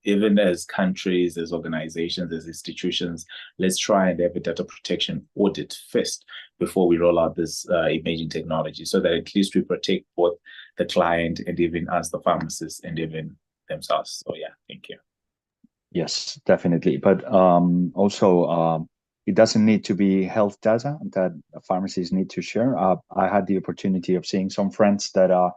even as countries, as organizations, as institutions, let's try and have a data protection audit first before we roll out this emerging technology, so that at least we protect both the client and even us, the pharmacists, and even themselves. So yeah, thank you. Yes, definitely. But also, it doesn't need to be health data that pharmacies need to share. I had the opportunity of seeing some friends that are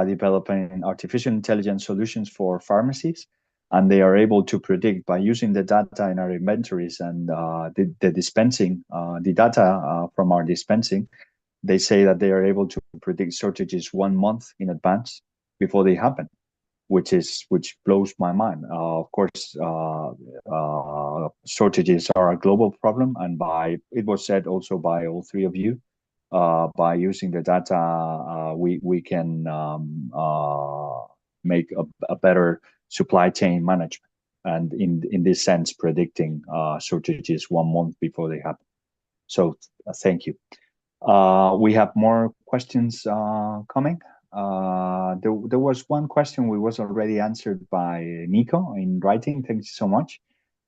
developing artificial intelligence solutions for pharmacies, and they are able to predict by using the data in our inventories and the dispensing, the data from our dispensing. They say that they are able to predict shortages 1 month in advance before they happen, which blows my mind. Of course, shortages are a global problem, and it was said also by all three of you, by using the data, we can make a better supply chain management, and in this sense, predicting shortages 1 month before they happen. So thank you. We have more questions coming. There was one question we was already answered by Nico in writing. Thank you so much.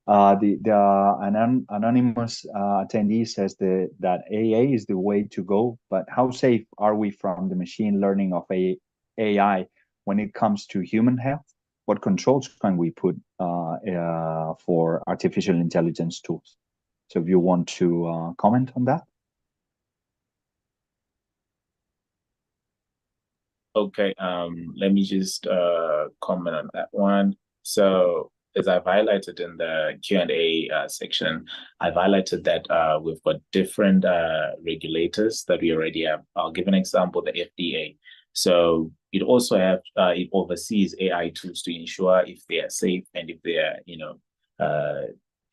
An anonymous attendee says that AA is the way to go, but how safe are we from the machine learning of AI when it comes to human health? What controls can we put for artificial intelligence tools? So if you want to comment on that. Okay, let me just comment on that one. So as I've highlighted in the Q&A section, I've highlighted that we've got different regulators that we already have. I'll give an example, the FDA. So it also it oversees AI tools to ensure if they are safe and if they are,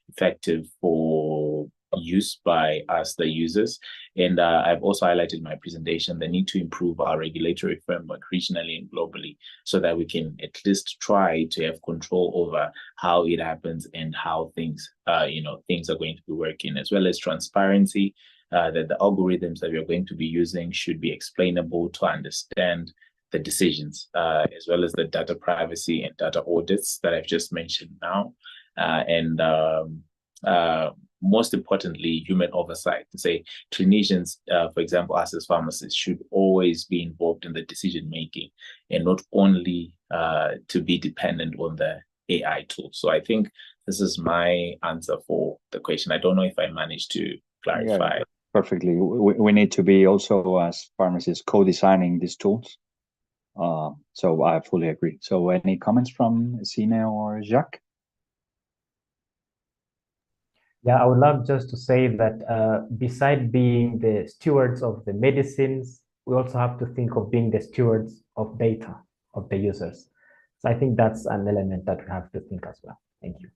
effective for use by us, the users. And I've also highlighted in my presentation the need to improve our regulatory framework regionally and globally, so that we can at least try to have control over how it happens and how things are going to be working, as well as transparency, that the algorithms that we are going to be using should be explainable to understand the decisions, as well as the data privacy and data audits that I've just mentioned now. And most importantly, human oversight. To say clinicians, for example, us as pharmacists, should always be involved in the decision making, and not only to be dependent on the AI tool. So I think this is my answer for the question. I don't know if I managed to clarify. Yeah, perfectly. We need to be also, as pharmacists, co-designing these tools. So I fully agree. So any comments from Sine or Jacques? Yeah, I would love just to say that beside being the stewards of the medicines, we also have to think of being the stewards of data of the users. So I think that's an element that we have to think as well. Thank you.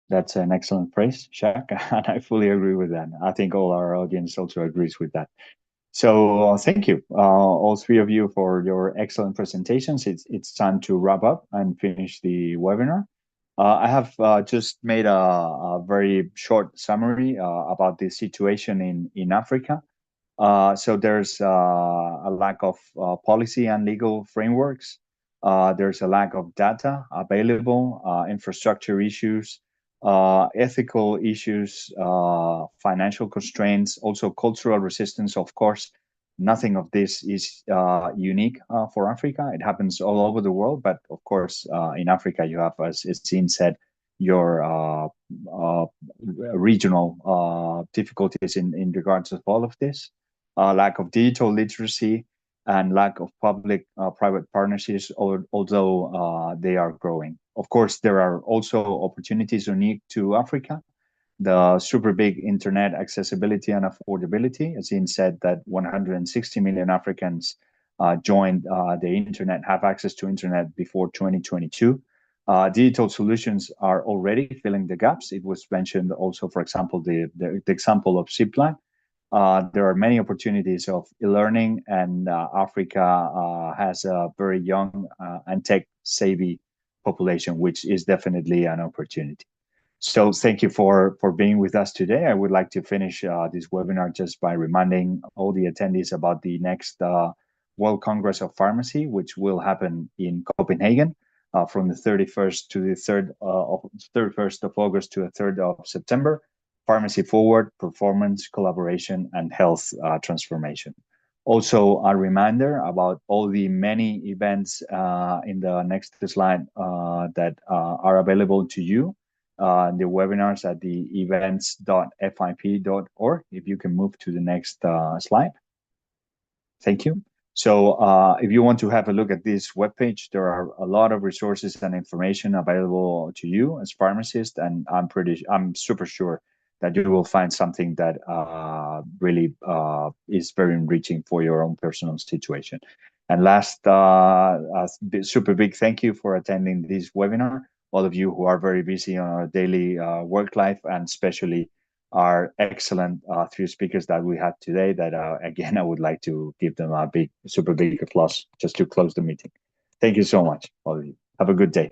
That's an excellent phrase, Jacques, and I fully agree with that. I think all our audience also agrees with that. So thank you, all three of you, for your excellent presentations. It's time to wrap up and finish the webinar. I have just made a very short summary about the situation in Africa. So there's a lack of policy and legal frameworks. There's a lack of data available, infrastructure issues, ethical issues, financial constraints, also cultural resistance, of course. Nothing of this is unique for Africa. It happens all over the world, but of course, in Africa, you have, as Jean said, your regional difficulties in regards of all of this, lack of digital literacy and lack of public-private partnerships, although they are growing. Of course, there are also opportunities unique to Africa. The super big internet accessibility and affordability, as Ian said, that 160 million Africans joined the internet, have access to internet before 2022. Digital solutions are already filling the gaps. It was mentioned also, for example, the example of Zipline. There are many opportunities of e-learning, and Africa has a very young and tech-savvy population, which is definitely an opportunity. So thank you for being with us today. I would like to finish this webinar just by reminding all the attendees about the next World Congress of Pharmacy, which will happen in Copenhagen from the 31st to the 31st of August to the 3rd of September. Pharmacy Forward, Performance, Collaboration, and Health Transformation. Also, a reminder about all the many events in the next slide that are available to you. The webinars at the events.fip.org. If you can move to the next slide. Thank you. So if you want to have a look at this webpage, there are a lot of resources and information available to you as pharmacists, and I'm super sure that you will find something that really is very enriching for your own personal situation. And last, a super big thank you for attending this webinar. All of you who are very busy on our daily work life, and especially our excellent three speakers that we had today, that again, I would like to give them a super big applause just to close the meeting. Thank you so much, all of you. Have a good day.